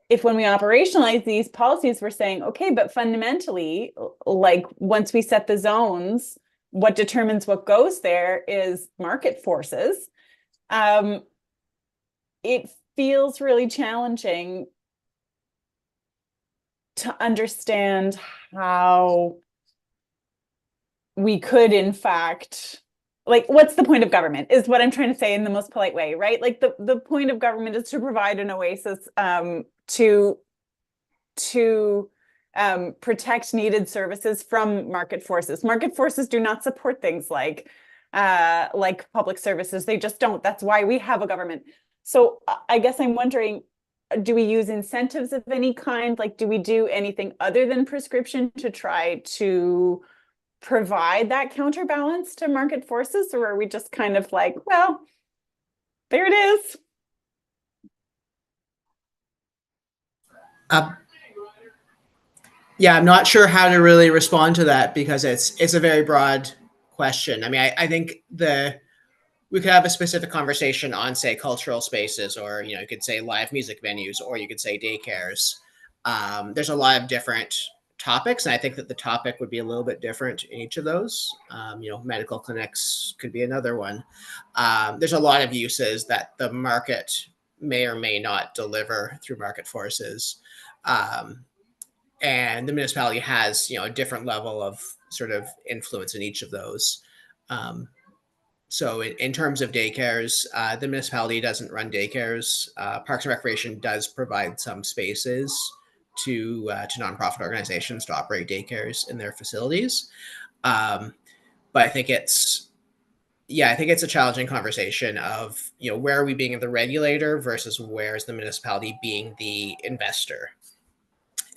if when we operationalize these policies, we're saying, okay, but fundamentally, like once we set the zones, what determines what goes there is market forces. It feels really challenging to understand how we could, in fact, like, what's the point of government is what I'm trying to say in the most polite way, right? Like the point of government is to provide an oasis to protect needed services from market forces. Market forces do not support things like public services. They just don't. That's why we have a government. So I guess I'm wondering, do we use incentives of any kind? Like, do we do anything other than prescription to try to provide that counterbalance to market forces? Or are we just kind of like, well, there it is? Yeah, I'm not sure how to really respond to that because it's a very broad question. I mean, I think we could have a specific conversation on, say, cultural spaces, or you could say live music venues, or you could say daycares. There's a lot of different topics, and I think that the topic would be a little bit different in each of those. Medical clinics could be another one. There's a lot of uses that the market may or may not deliver through market forces. And the municipality has, a different level of sort of influence in each of those. So in terms of daycares, the municipality doesn't run daycares. Parks and Recreation does provide some spaces to nonprofit organizations to operate daycares in their facilities. But I think it's a challenging conversation of, where are we being the regulator versus where is the municipality being the investor?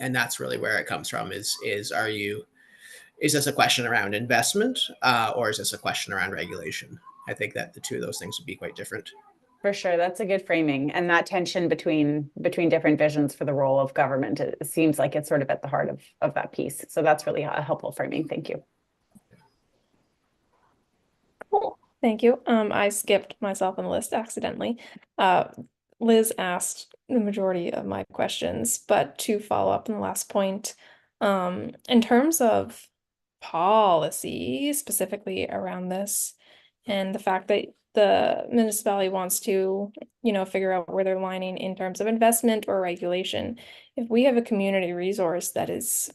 And that's really where it comes from is this a question around investment or is this a question around regulation? I think that the two of those things would be quite different. For sure. That's a good framing. And that tension between different visions for the role of government, it seems like it's sort of at the heart of that piece. So that's really a helpful framing. Thank you. Cool. Thank you. I skipped myself on the list accidentally. Liz asked the majority of my questions, but to follow up on the last point, in terms of policy specifically around this, and the fact that the municipality wants to, figure out where they're lining in terms of investment or regulation. If we have a community resource that is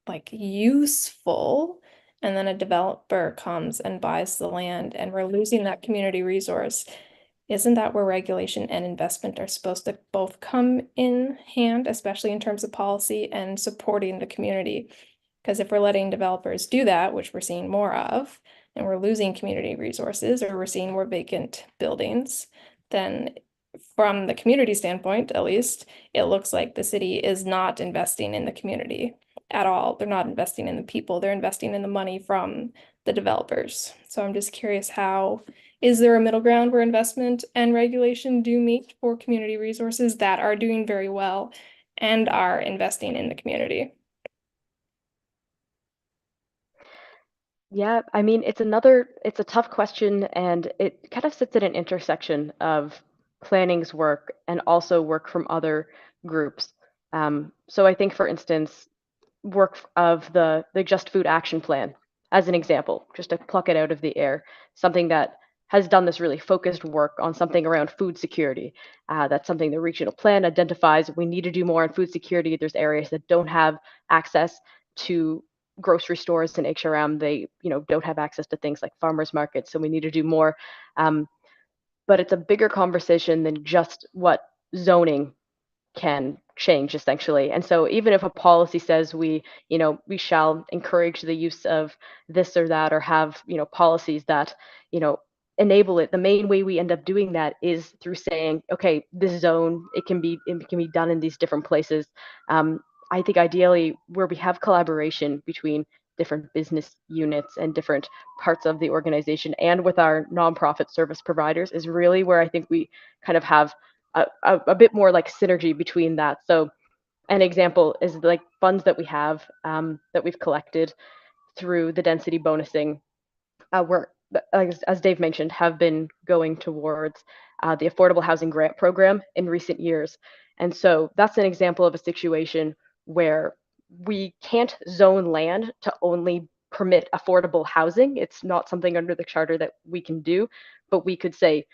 like useful, and then a developer comes and buys the land and we're losing that community resource, isn't that where regulation and investment are supposed to both come in hand, especially in terms of policy and supporting the community? Because if we're letting developers do that, which we're seeing more of, and we're losing community resources, or we're seeing more vacant buildings, then from the community standpoint, at least, it looks like the city is not investing in the community at all. They're not investing in the people. They're investing in the money from the developers. So I'm just curious, is there a middle ground where investment and regulation do meet for community resources that are doing very well and are investing in the community? Yeah, I mean, it's a tough question, and it kind of sits at an intersection of planning's work and also work from other groups. So I think, for instance, work of the Just Food Action Plan, as an example, just to pluck it out of the air, something that has done this really focused work on something around food security. That's something the regional plan identifies. We need to do more on food security. There's areas that don't have access to grocery stores in HRM. They, don't have access to things like farmers markets. So we need to do more. But it's a bigger conversation than just what zoning can change, essentially. And so even if a policy says we shall encourage the use of this or that, or have, policies that, enable it, the main way we end up doing that is through saying, okay, this zone, it can be done in these different places. I think ideally where we have collaboration between different business units and different parts of the organization and with our nonprofit service providers is really where I think we kind of have a bit more like synergy between that. So an example is like funds that we have that we've collected through the density bonusing, where, as Dave mentioned, have been going towards the Affordable Housing Grant Program in recent years. And so that's an example of a situation where we can't zone land to only permit affordable housing. It's not something under the charter that we can do, but we could say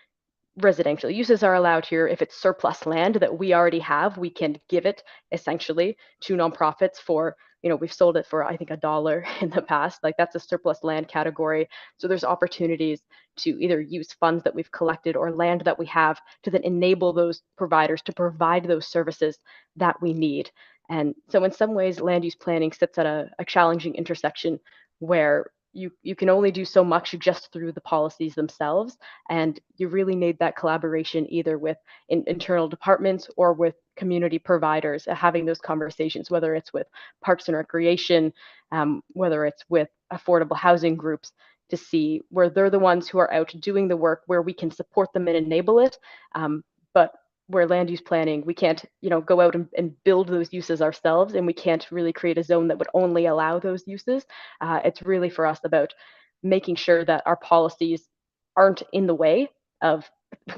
residential uses are allowed here. If it's surplus land that we already have, we can give it essentially to nonprofits for, we've sold it for, I think, $1 in the past. Like that's a surplus land category. So there's opportunities to either use funds that we've collected or land that we have to then enable those providers to provide those services that we need. And so in some ways, land use planning sits at a challenging intersection where you can only do so much just through the policies themselves, and you really need that collaboration either with internal departments or with community providers, having those conversations, whether it's with Parks and Recreation, whether it's with affordable housing groups, to see where they're the ones who are out doing the work, where we can support them and enable it. But where land use planning, we can't, go out and build those uses ourselves, and we can't really create a zone that would only allow those uses. It's really for us about making sure that our policies aren't in the way of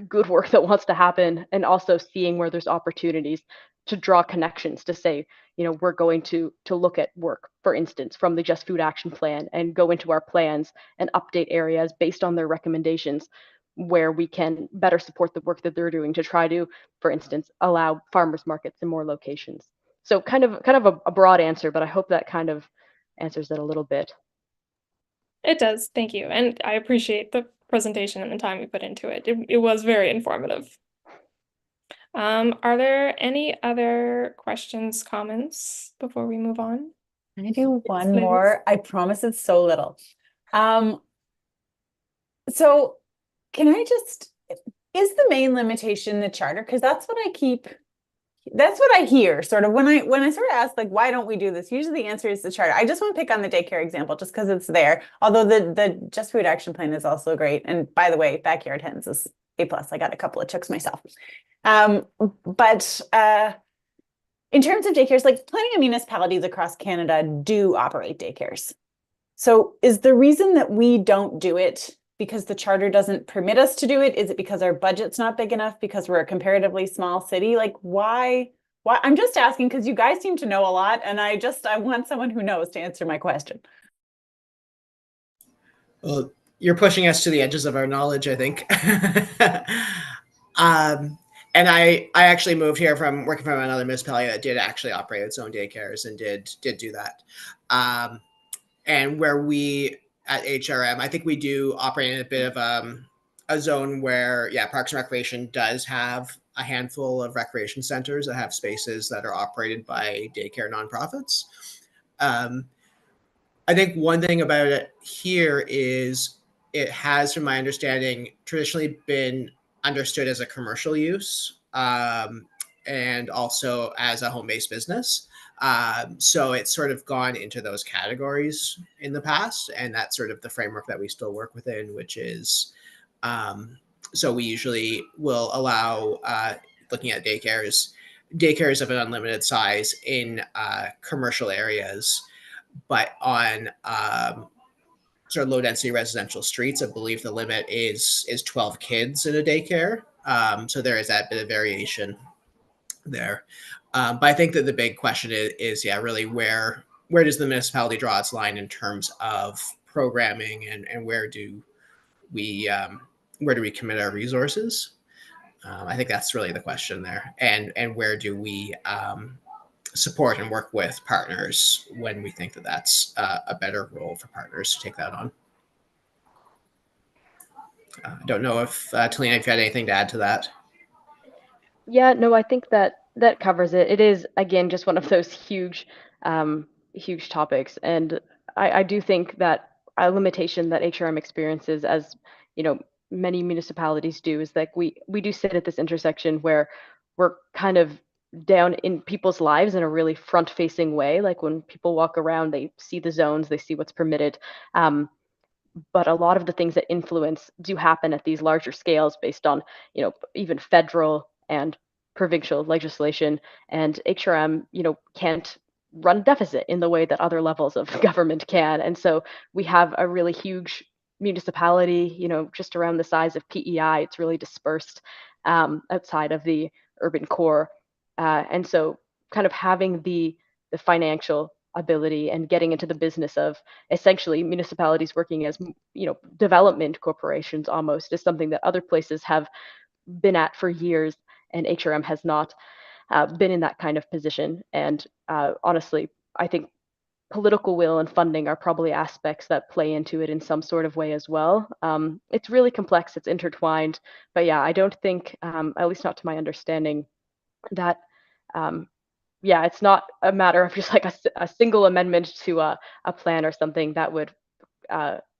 good work that wants to happen, and also seeing where there's opportunities to draw connections to say, we're going to look at work, for instance, from the Just Food Action Plan and go into our plans and update areas based on their recommendations, where we can better support the work that they're doing to try to, for instance, allow farmers markets in more locations. So kind of a broad answer, but I hope that kind of answers it a little bit. It does, thank you. And I appreciate the presentation and the time you put into it. It was very informative. Are there any other questions, comments before we move on? Can I do one Liz. more? I promise it's so little. So can I just, is the main limitation the charter? Because that's what I hear sort of when I sort of ask, like, why don't we do this? Usually the answer is the charter. I just want to pick on the daycare example just because it's there. Although the Just Food Action Plan is also great. And by the way, Backyard Hens is A+. I got a couple of chicks myself. But in terms of daycares, like plenty of municipalities across Canada do operate daycares. So is the reason that we don't do it because the charter doesn't permit us to do it? Is it because our budget's not big enough, because we're a comparatively small city? Like why? I'm just asking because you guys seem to know a lot, and I want someone who knows to answer my question. Well, you're pushing us to the edges of our knowledge, I think. And I actually moved here from working from another municipality that did actually operate its own daycares and did do that. And where we at HRM, I think we do operate in a bit of a zone where, Parks and Recreation does have a handful of recreation centers that have spaces that are operated by daycare nonprofits. I think one thing about it here is it has, from my understanding, traditionally been understood as a commercial use and also as a home-based business. So it's sort of gone into those categories in the past, and that's sort of the framework that we still work within, which is, so we usually will allow, looking at daycares of an unlimited size in commercial areas, but on sort of low density residential streets, I believe the limit is 12 kids in a daycare. So there is that bit of variation there. But I think that the big question is really where does the municipality draw its line in terms of programming, and where do we commit our resources? I think that's really the question there, and where do we support and work with partners when we think that that's a better role for partners to take that on. I don't know if Talina, if you had anything to add to that. Yeah, no, I think that covers it. It is, again, just one of those huge topics. And I do think that a limitation that HRM experiences, as many municipalities do, is like we do sit at this intersection where we're kind of down in people's lives in a really front-facing way. Like when people walk around, they see the zones, they see what's permitted. But a lot of the things that influence do happen at these larger scales based on, even federal and provincial legislation. And HRM, can't run a deficit in the way that other levels of government can. And so we have a really huge municipality, just around the size of PEI. It's really dispersed outside of the urban core. And so kind of having the financial ability and getting into the business of essentially municipalities working as, development corporations almost, is something that other places have been at for years, and HRM has not been in that kind of position. And honestly, I think political will and funding are probably aspects that play into it in some sort of way as well. It's really complex, it's intertwined, but yeah, I don't think, at least not to my understanding, that it's not a matter of just like a single amendment to a plan or something that would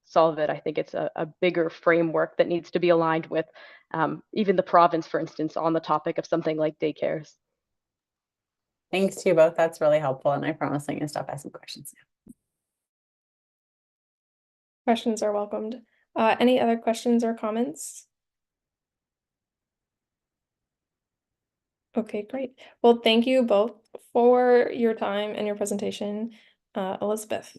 solve it. I think it's a bigger framework that needs to be aligned with even the province, for instance, on the topic of something like daycares. Thanks to you both. That's really helpful. And I promise I'm going to stop asking questions now. Questions are welcomed. Any other questions or comments? Okay, great. Well, thank you both for your time and your presentation. Elizabeth,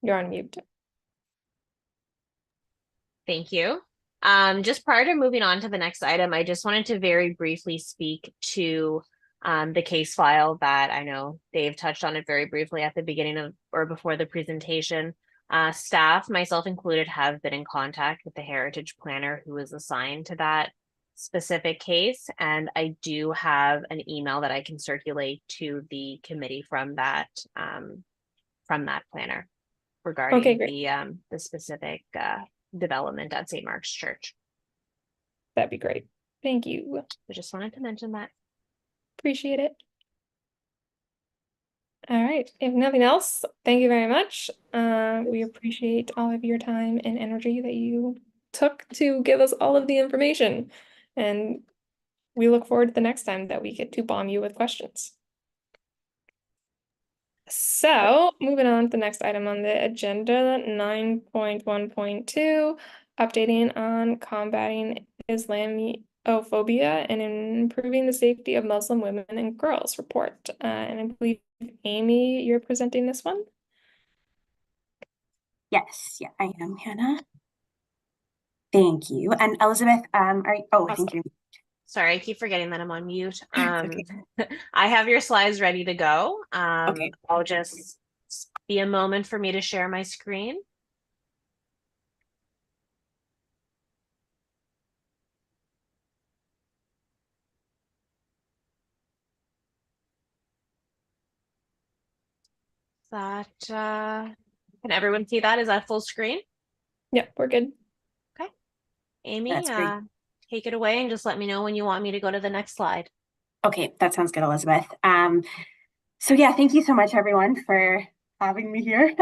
you're on mute. Thank you. Just prior to moving on to the next item, I just wanted to very briefly speak to the case file that I know Dave touched on it very briefly at the beginning of or before the presentation. Staff, myself included, have been in contact with the heritage planner who was assigned to that specific case, and I do have an email that I can circulate to the committee from that planner regarding the specific development at St. Mark's Church. That'd be great. Thank you. I just wanted to mention that. Appreciate it. All right. If nothing else, thank you very much. We appreciate all of your time and energy that you took to give us all of the information. And we look forward to the next time that we get to bomb you with questions. So moving on to the next item on the agenda, 9.1.2, updating on combating Islamophobia and improving the safety of Muslim women and girls report. And I believe, Amy, you're presenting this one? Yes, yeah, I am, Hannah. Thank you. And Elizabeth, I think you're. Sorry, I keep forgetting that I'm on mute. Okay. I have your slides ready to go. Okay. I'll just be a moment for me to share my screen. That can everyone see that? Is that full screen? Yep, we're good. Okay. Amy, That's great. take it away and just let me know when you want me to go to the next slide. Okay, that sounds good, Elizabeth. So yeah, thank you so much, everyone, for having me here.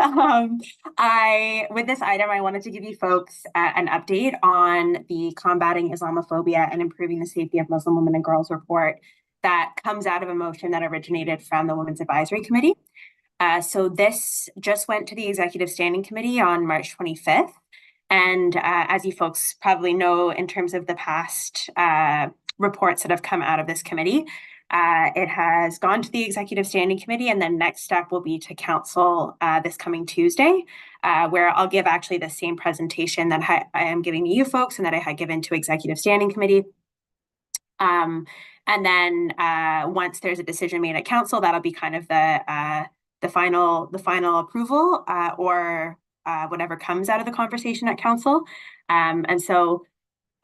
With this item, I wanted to give you folks an update on the Combating Islamophobia and Improving the Safety of Muslim Women and Girls report that comes out of a motion that originated from the Women's Advisory Committee. So this just went to the Executive Standing Committee on March 25th. And as you folks probably know, in terms of the past reports that have come out of this committee, it has gone to the Executive Standing Committee, and then next step will be to Council this coming Tuesday, where I'll give actually the same presentation that I am giving to you folks and that I had given to Executive Standing Committee. And then once there's a decision made at Council, that'll be kind of the final approval or whatever comes out of the conversation at Council. And so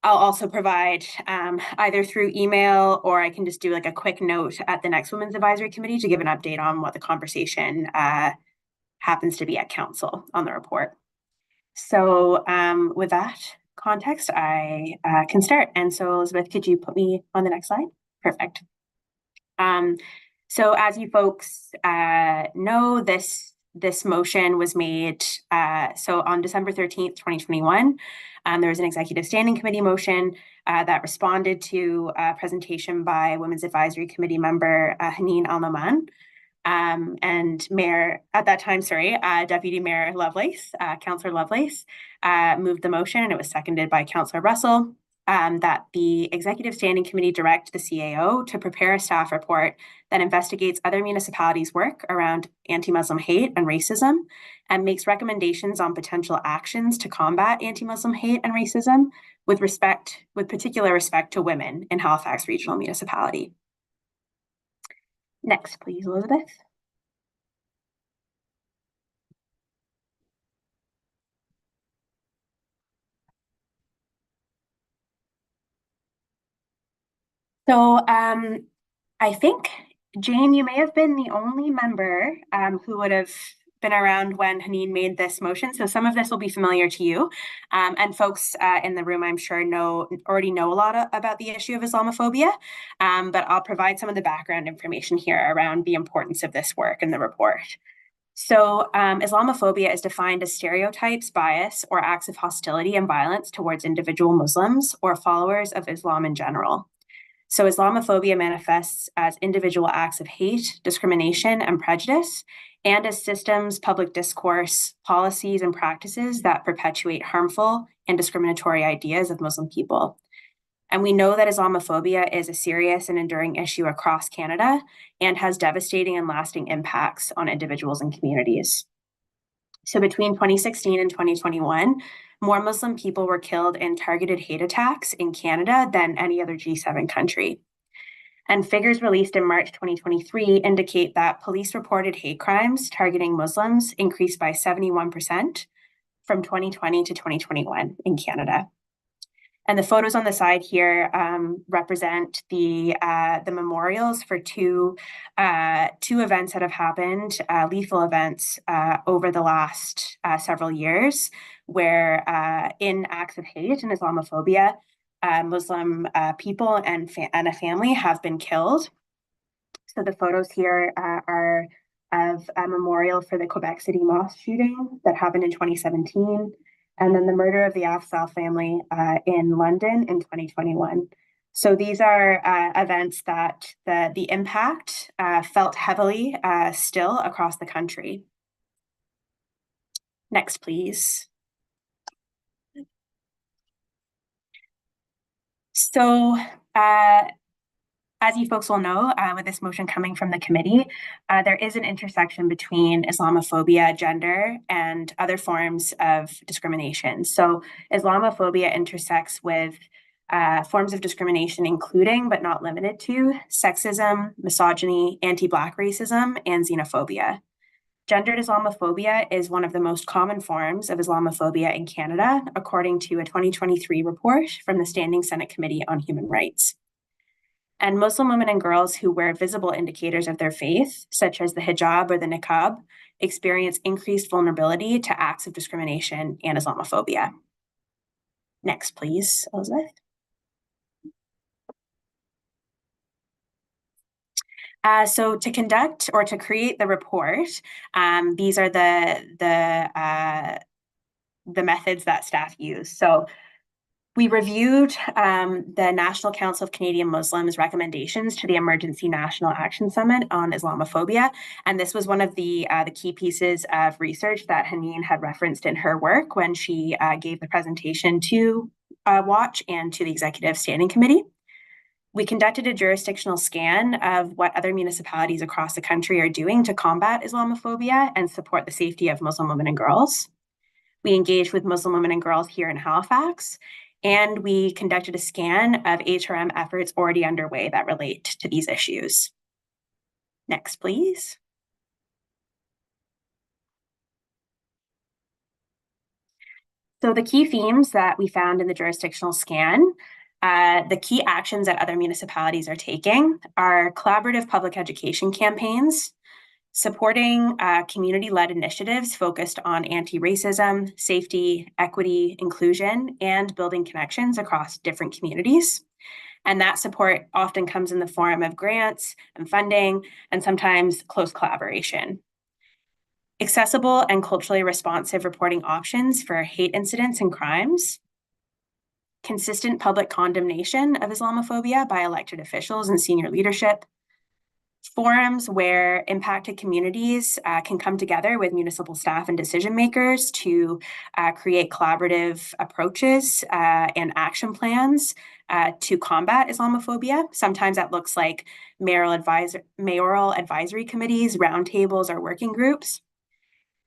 I'll also provide either through email, or I can just do like a quick note at the next Women's Advisory Committee to give an update on what the conversation happens to be at Council on the report. So with that context, I can start. And so Elizabeth, could you put me on the next slide? Perfect. So as you folks know, this motion was made so on December 13th, 2021. There was an Executive Standing Committee motion that responded to a presentation by Women's Advisory Committee member Haneen Al-Noman. And Mayor, at that time, Deputy Mayor Lovelace, Councillor Lovelace, moved the motion, and it was seconded by Councillor Russell, that the Executive Standing Committee direct the CAO to prepare a staff report that investigates other municipalities' work around anti-Muslim hate and racism, and makes recommendations on potential actions to combat anti-Muslim hate and racism with particular respect to women in Halifax Regional Municipality. Next, please, Elizabeth. So I think, Jane, you may have been the only member who would have been around when Haneen made this motion. So some of this will be familiar to you. And folks in the room, I'm sure, already know a lot about the issue of Islamophobia. But I'll provide some of the background information here around the importance of this work in the report. So Islamophobia is defined as stereotypes, bias, or acts of hostility and violence towards individual Muslims or followers of Islam in general. So Islamophobia manifests as individual acts of hate, discrimination, and prejudice, and as systems, public discourse, policies, and practices that perpetuate harmful and discriminatory ideas of Muslim people. And we know that Islamophobia is a serious and enduring issue across Canada and has devastating and lasting impacts on individuals and communities. So between 2016 and 2021, more Muslim people were killed in targeted hate attacks in Canada than any other G7 country. And figures released in March 2023 indicate that police-reported hate crimes targeting Muslims increased by 71% from 2020 to 2021 in Canada. And the photos on the side here represent the memorials for two events that have happened, lethal events over the last several years, where in acts of hate and Islamophobia, Muslim people and a family have been killed. So the photos here are of a memorial for the Quebec City mosque shooting that happened in 2017. And then the murder of the Afzal family in London in 2021. So these are events that the impact felt heavily still across the country. Next, please. So as you folks will know, with this motion coming from the committee, there is an intersection between Islamophobia, gender, and other forms of discrimination. So Islamophobia intersects with forms of discrimination, including but not limited to sexism, misogyny, anti-Black racism, and xenophobia. Gendered Islamophobia is one of the most common forms of Islamophobia in Canada, according to a 2023 report from the Standing Senate Committee on Human Rights. And Muslim women and girls who wear visible indicators of their faith, such as the hijab or the niqab, experience increased vulnerability to acts of discrimination and Islamophobia. Next, please, Elizabeth. So to conduct or to create the report, these are the methods that staff use. So we reviewed the National Council of Canadian Muslims recommendations to the Emergency National Action Summit on Islamophobia. And this was one of the key pieces of research that Haneen had referenced in her work when she gave the presentation to Watch and to the Executive Standing Committee. We conducted a jurisdictional scan of what other municipalities across the country are doing to combat Islamophobia and support the safety of Muslim women and girls. We engaged with Muslim women and girls here in Halifax, and we conducted a scan of HRM efforts already underway that relate to these issues. Next, please. So the key themes that we found in the jurisdictional scan, the key actions that other municipalities are taking are collaborative public education campaigns, supporting community-led initiatives focused on anti-racism, safety, equity, inclusion, and building connections across different communities. And that support often comes in the form of grants and funding, and sometimes close collaboration. Accessible and culturally responsive reporting options for hate incidents and crimes. consistent public condemnation of Islamophobia by elected officials and senior leadership, forums where impacted communities can come together with municipal staff and decision makers to create collaborative approaches and action plans to combat Islamophobia. Sometimes that looks like mayoral advisory committees, roundtables, or working groups.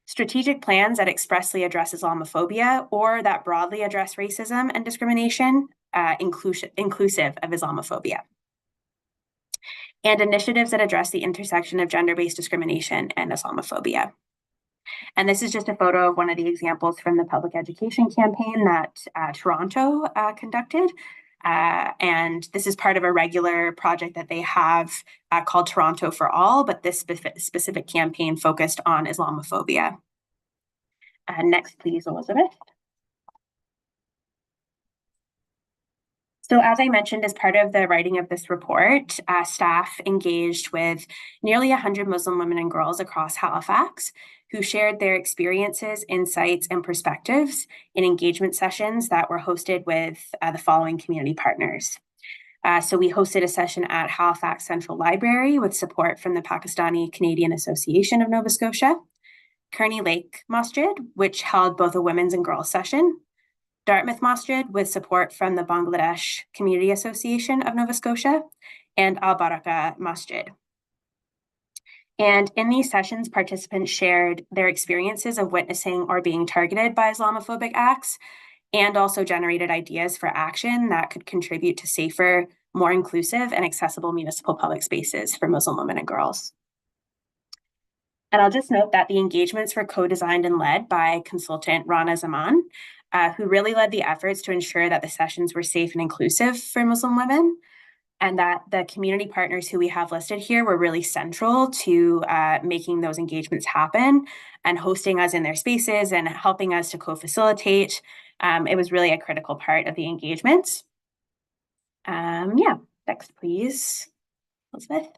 Strategic plans that expressly address Islamophobia or that broadly address racism and discrimination, inclusive of Islamophobia. And initiatives that address the intersection of gender-based discrimination and Islamophobia. And this is just a photo of one of the examples from the public education campaign that Toronto conducted. And this is part of a regular project that they have called Toronto for All, but this specific campaign focused on Islamophobia. Next, please, Elizabeth. So as I mentioned, as part of the writing of this report, staff engaged with nearly 100 Muslim women and girls across Halifax who shared their experiences, insights, and perspectives in engagement sessions that were hosted with the following community partners. So we hosted a session at Halifax Central Library with support from the Pakistani Canadian Association of Nova Scotia, Kearney Lake Masjid, which held both a women's and girls session, Dartmouth Masjid with support from the Bangladesh Community Association of Nova Scotia, and Al Baraka Masjid. And in these sessions, participants shared their experiences of witnessing or being targeted by Islamophobic acts, and also generated ideas for action that could contribute to safer, more inclusive, and accessible municipal public spaces for Muslim women and girls. And I'll just note that the engagements were co-designed and led by consultant Rana Zaman, who really led the efforts to ensure that the sessions were safe and inclusive for Muslim women, and that the community partners who we have listed here were really central to making those engagements happen and hosting us in their spaces and helping us to co-facilitate. It was really a critical part of the engagements. Yeah, next please, Elizabeth.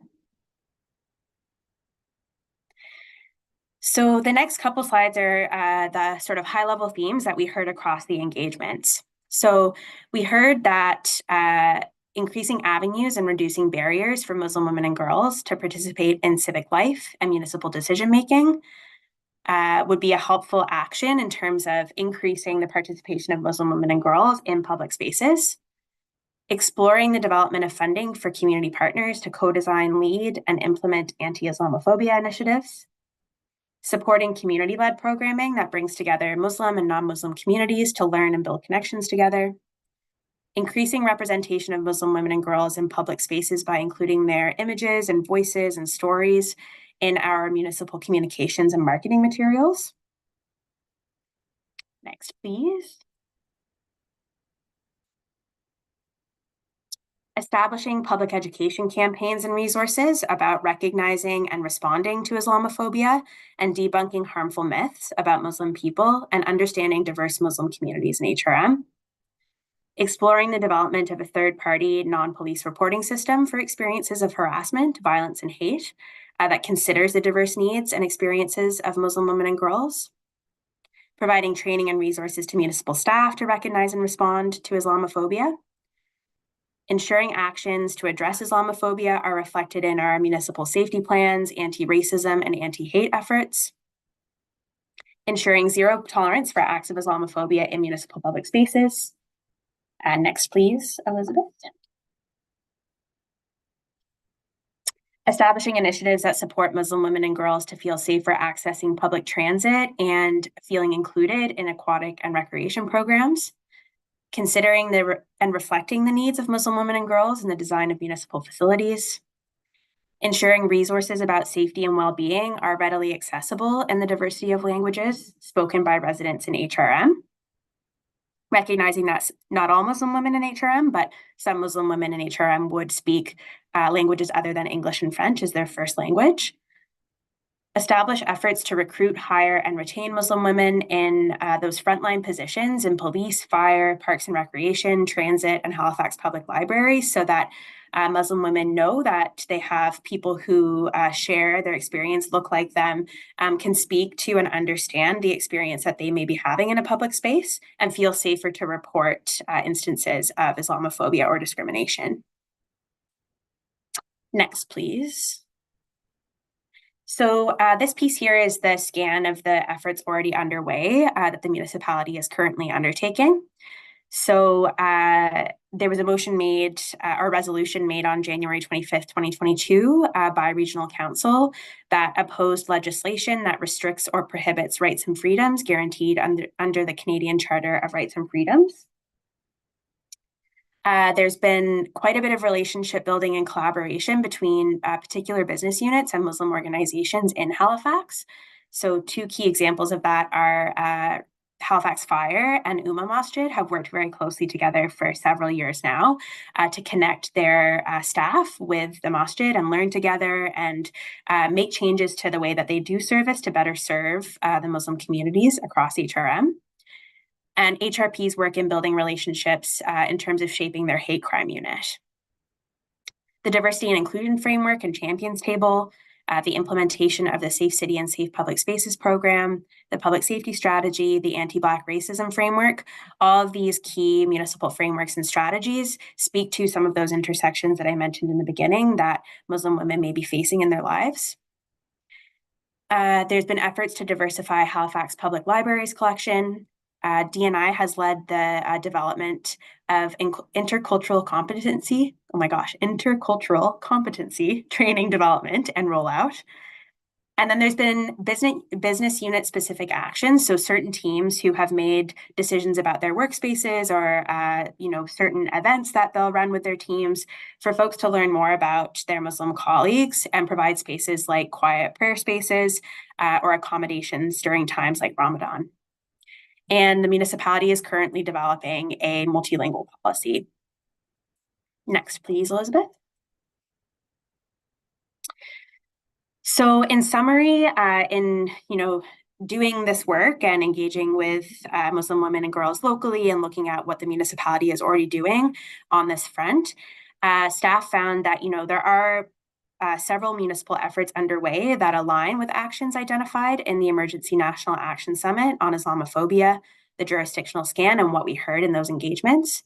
So the next couple slides are the sort of high-level themes that we heard across the engagements. So we heard that increasing avenues and reducing barriers for Muslim women and girls to participate in civic life and municipal decision-making would be a helpful action in terms of increasing the participation of Muslim women and girls in public spaces, exploring the development of funding for community partners to co-design, lead, and implement anti-Islamophobia initiatives, supporting community-led programming that brings together Muslim and non-Muslim communities to learn and build connections together, increasing representation of Muslim women and girls in public spaces by including their images and voices and stories in our municipal communications and marketing materials. Next, please. Establishing public education campaigns and resources about recognizing and responding to Islamophobia and debunking harmful myths about Muslim people and understanding diverse Muslim communities in HRM. Exploring the development of a third-party non-police reporting system for experiences of harassment, violence, and hate that considers the diverse needs and experiences of Muslim women and girls. Providing training and resources to municipal staff to recognize and respond to Islamophobia. Ensuring actions to address Islamophobia are reflected in our municipal safety plans, anti-racism, and anti-hate efforts. Ensuring zero tolerance for acts of Islamophobia in municipal public spaces. Next, please, Elizabeth. Establishing initiatives that support Muslim women and girls to feel safer accessing public transit and feeling included in aquatic and recreation programs. Considering and reflecting the needs of Muslim women and girls in the design of municipal facilities, ensuring resources about safety and well-being are readily accessible in the diversity of languages spoken by residents in HRM, recognizing that not all Muslim women in HRM, but some Muslim women in HRM would speak languages other than English and French as their first language. Establish efforts to recruit, hire, and retain Muslim women in those frontline positions in police, fire, parks and recreation, transit, and Halifax Public Library so that Muslim women know that they have people who share their experience, look like them, can speak to and understand the experience that they may be having in a public space and feel safer to report instances of Islamophobia or discrimination. Next, please. So this piece here is the scan of the efforts already underway that the municipality is currently undertaking. So there was a motion made or resolution made on January 25th, 2022 by Regional Council that opposed legislation that restricts or prohibits rights and freedoms guaranteed under the Canadian Charter of Rights and Freedoms. There's been quite a bit of relationship building and collaboration between particular business units and Muslim organizations in Halifax. So two key examples of that are Halifax Fire and Umma Masjid have worked very closely together for several years now to connect their staff with the masjid and learn together and make changes to the way that they do service to better serve the Muslim communities across HRM. And HRP's work in building relationships in terms of shaping their hate crime unit. The diversity and inclusion framework and champions table, the implementation of the Safe City and Safe Public Spaces program, the public safety strategy, the anti-Black racism framework, all of these key municipal frameworks and strategies speak to some of those intersections that I mentioned in the beginning that Muslim women may be facing in their lives. There's been efforts to diversify Halifax Public Library's collection. DNI has led the development of intercultural competency training development and rollout. And then there's been business unit specific actions. So certain teams who have made decisions about their workspaces or certain events that they'll run with their teams for folks to learn more about their Muslim colleagues and provide spaces like quiet prayer spaces or accommodations during times like Ramadan. And the municipality is currently developing a multilingual policy. Next, please, Elizabeth. So in summary, in doing this work and engaging with Muslim women and girls locally and looking at what the municipality is already doing on this front, staff found that there are several municipal efforts underway that align with actions identified in the Emergency National Action Summit on Islamophobia, the jurisdictional scan, and what we heard in those engagements.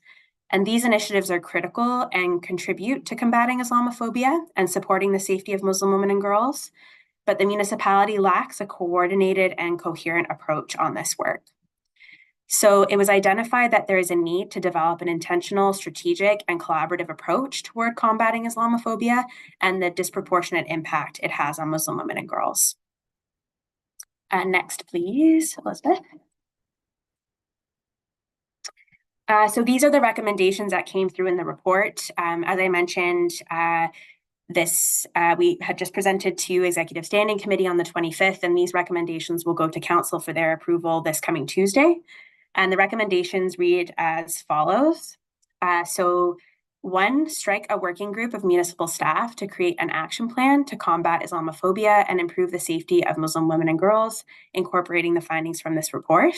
And these initiatives are critical and contribute to combating Islamophobia and supporting the safety of Muslim women and girls. But the municipality lacks a coordinated and coherent approach on this work. So it was identified that there is a need to develop an intentional, strategic, and collaborative approach toward combating Islamophobia and the disproportionate impact it has on Muslim women and girls. Next, please, Elizabeth. So these are the recommendations that came through in the report. As I mentioned, we had just presented to Executive Standing Committee on the 25th, and these recommendations will go to Council for their approval this coming Tuesday. And the recommendations read as follows. So 1, strike a working group of municipal staff to create an action plan to combat Islamophobia and improve the safety of Muslim women and girls, incorporating the findings from this report.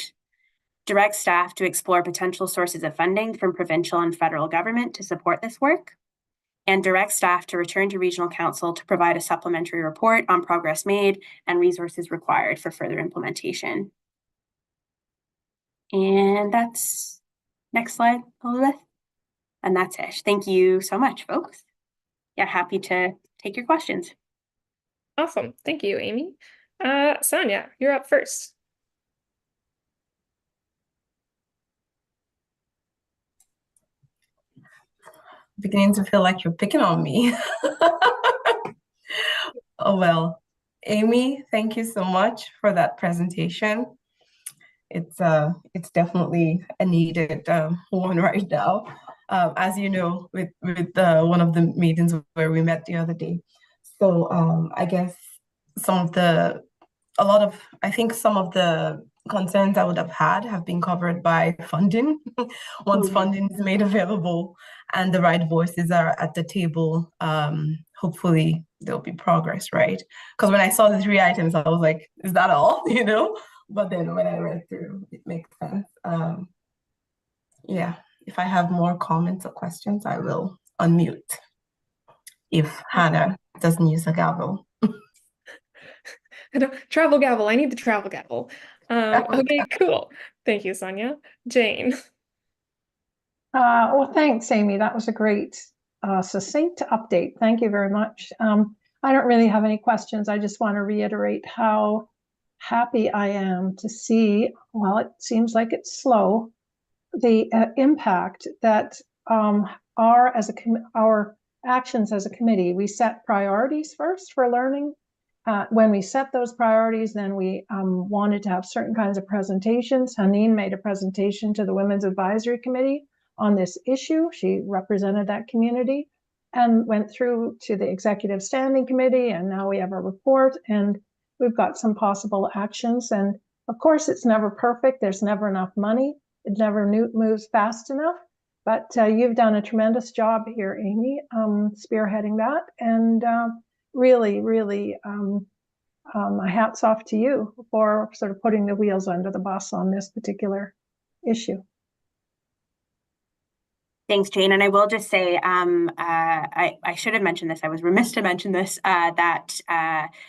Direct staff to explore potential sources of funding from provincial and federal government to support this work. And direct staff to return to Regional Council to provide a supplementary report on progress made and resources required for further implementation. And that's next slide, Elizabeth. And that's it. Thank you so much, folks. Yeah, happy to take your questions. Awesome. Thank you, Amy. Sonia, you're up first. Beginning to feel like you're picking on me. Oh, well, Amy, thank you so much for that presentation. It's definitely a needed one right now. As you know, with one of the meetings where we met the other day. So I guess some of the concerns I would have had have been covered by funding. Once funding is made available and the right voices are at the table, hopefully there'll be progress, right? Because when I saw the 3 items, I was like, is that all? But then when I read through, it makes sense. Yeah, if I have more comments or questions, I will unmute. if Hannah doesn't use a gavel. Travel gavel. I need the travel gavel. Okay, cool. Thank you, Sonia. Jane. Well, thanks, Amy. That was a great, succinct update. Thank you very much. I don't really have any questions. I just want to reiterate how happy I am to see, well, it seems like it's slow, the impact that our actions as a committee. We set priorities first for learning. When we set those priorities, then we wanted to have certain kinds of presentations. Haneen made a presentation to the Women's Advisory Committee on this issue. She represented that community and went through to the Executive Standing Committee, and now we have a report and we've got some possible actions. And of course, it's never perfect. There's never enough money. It never moves fast enough. But you've done a tremendous job here, Amy, spearheading that. And really, really, hats off to you for sort of putting the wheels under the bus on this particular issue. Thanks, Jane. And I will just say, I should have mentioned this. I was remiss to mention this, that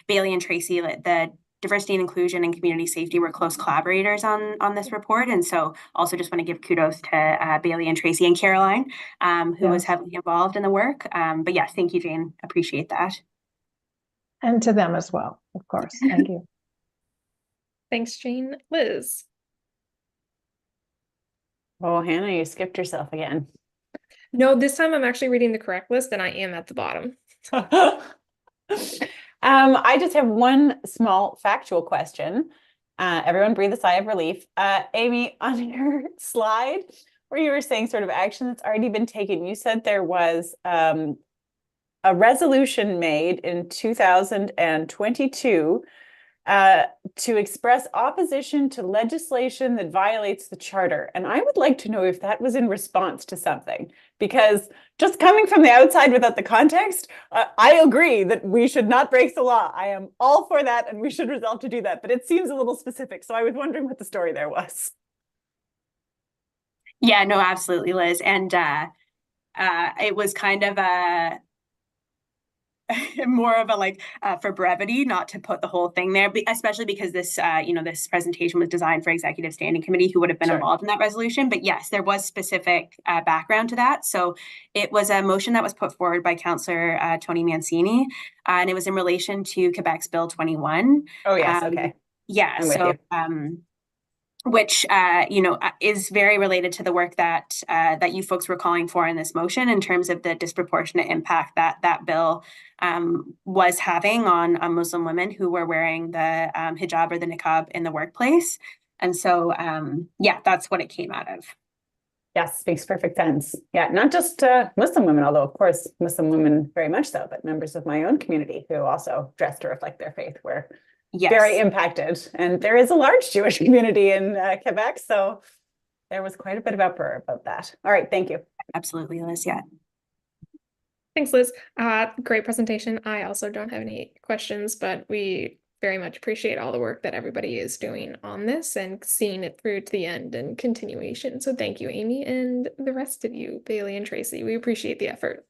Bailey and Tracy, the diversity and inclusion and community safety, were close collaborators on this report. And so also just want to give kudos to Bailey and Tracy and Caroline, who was heavily involved in the work. But yes, thank you, Jane. Appreciate that. And to them as well, of course. Thank you. Thanks, Jane. Liz. Oh, Hannah, you skipped yourself again. No, this time I'm actually reading the correct list and I am at the bottom. I just have one small factual question. Everyone breathe a sigh of relief. Amy, on your slide where you were saying sort of action that's already been taken, you said there was a resolution made in 2022 to express opposition to legislation that violates the charter. And I would like to know if that was in response to something, because just coming from the outside without the context, I agree that we should not break the law. I am all for that and we should resolve to do that, but it seems a little specific. So I was wondering what the story there was. Yeah, no, absolutely, Liz. And it was kind of a more of a for brevity, not to put the whole thing there, but especially because this this presentation was designed for Executive Standing Committee who would have been involved in that resolution. But yes, there was specific background to that. So it was a motion that was put forward by Councillor Tony Mancini, and it was in relation to Quebec's Bill 21. Oh yes, okay. Yeah, so which is very related to the work that that you folks were calling for in this motion in terms of the disproportionate impact that that bill was having on Muslim women who were wearing the hijab or the niqab in the workplace. And so, yeah, that's what it came out of. Yes, makes perfect sense. Yeah, not just Muslim women, although of course Muslim women very much so, but members of my own community who also dress to reflect their faith were very impacted. And there is a large Jewish community in Quebec, so there was quite a bit of uproar about that. All right, thank you. Absolutely, Liz, yeah. Thanks, Liz. Great presentation. I also don't have any questions, but we very much appreciate all the work that everybody is doing on this and seeing it through to the end and continuation. So thank you, Amy, and the rest of you, Bailey and Tracy. We appreciate the effort.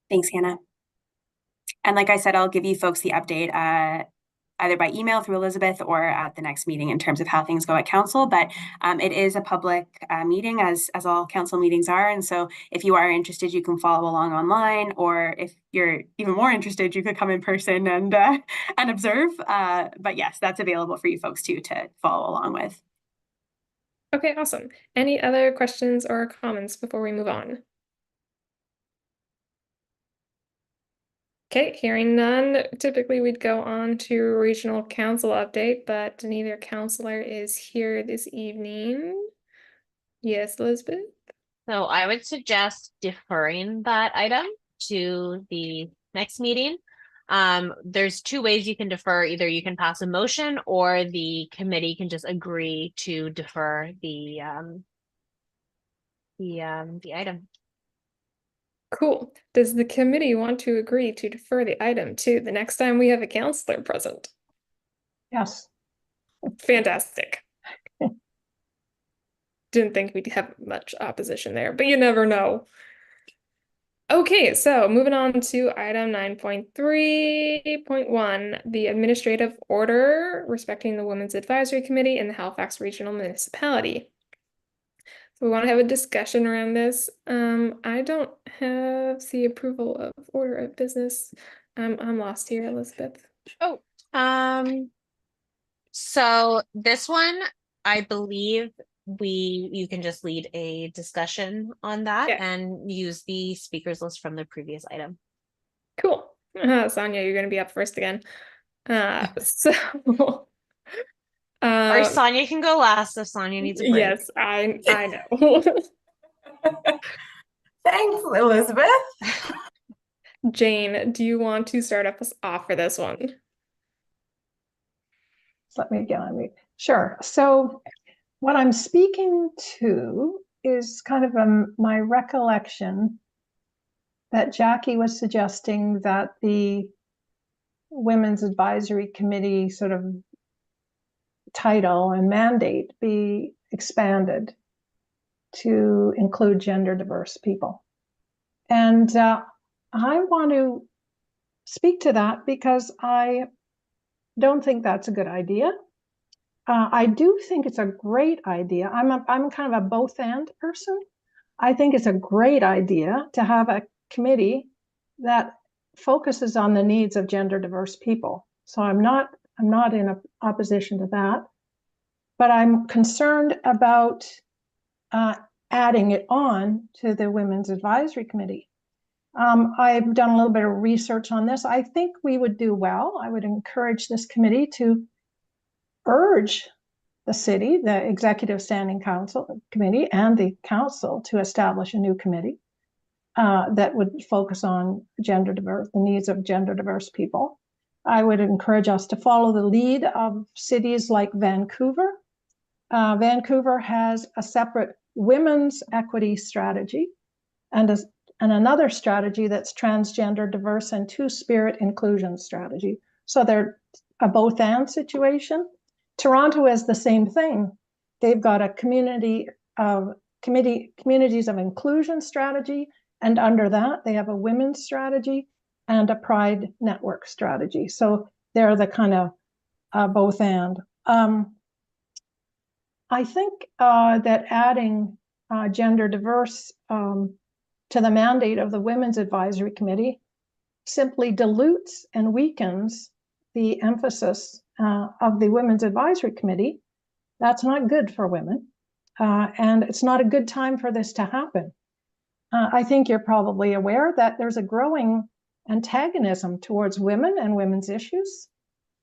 Thanks, Hannah. And like I said, I'll give you folks the update either by email through Elizabeth or at the next meeting in terms of how things go at council. But it is a public meeting, as all council meetings are. And so if you are interested, you can follow along online, or if you're even more interested, you could come in person and observe. But yes, that's available for you folks too to follow along with. Okay, awesome. Any other questions or comments before we move on? Okay, hearing none, typically we'd go on to regional council update, but neither councillor is here this evening. Yes, Elizabeth? So I would suggest deferring that item to the next meeting. There's two ways you can defer. Either you can pass a motion or the committee can just agree to defer the item. Cool. Does the committee want to agree to defer the item to the next time we have a councillor present? Yes. Fantastic. Didn't think we'd have much opposition there, but you never know. Okay, so moving on to item 9.3.1, the administrative order respecting the Women's Advisory Committee in the Halifax Regional Municipality. So we want to have a discussion around this. I don't have the approval of order of business. I'm lost here, Elizabeth. Oh, so this one, I believe you can just lead a discussion on that Yeah. and use the speakers list from the previous item. Cool. Sonia, you're going to be up first again. So Or Sonia can go last if Sonia needs a break. yes, I know. Thanks, Elizabeth. Jane, do you want to start us off for this one? Let me get on mute. Sure. So what I'm speaking to is kind of my recollection that Jackie was suggesting that the Women's Advisory Committee sort of title and mandate be expanded to include gender diverse people. And I want to speak to that because I don't think that's a good idea. I do think it's a great idea. I'm kind of a both and person. I think it's a great idea to have a committee that focuses on the needs of gender diverse people. So I'm not in opposition to that, but I'm concerned about adding it on to the Women's Advisory Committee. I've done a little bit of research on this. I think we would do well. I would encourage this committee to urge the city, the Executive Standing Council Committee, and the council to establish a new committee that would focus on the needs of gender diverse people. I would encourage us to follow the lead of cities like Vancouver. Vancouver has a separate women's equity strategy and another strategy that's transgender, diverse, and two-spirit inclusion strategy. So they're a both and situation. Toronto is the same thing. They've got a communities of inclusion strategy, and under that they have a women's strategy and a pride network strategy. So they're the kind of both and. I think that adding gender diverse to the mandate of the Women's Advisory Committee simply dilutes and weakens the emphasis of the Women's Advisory Committee. That's not good for women, and it's not a good time for this to happen. I think you're probably aware that there's a growing antagonism towards women and women's issues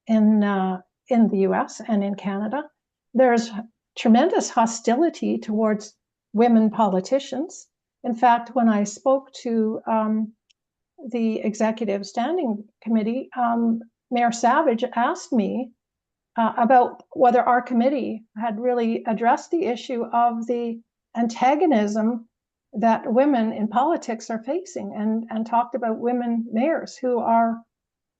in the US and in Canada. There's tremendous hostility towards women politicians. In fact, when I spoke to the Executive Standing Committee, Mayor Savage asked me about whether our committee had really addressed the issue of the antagonism that women in politics are facing, and talked about women mayors who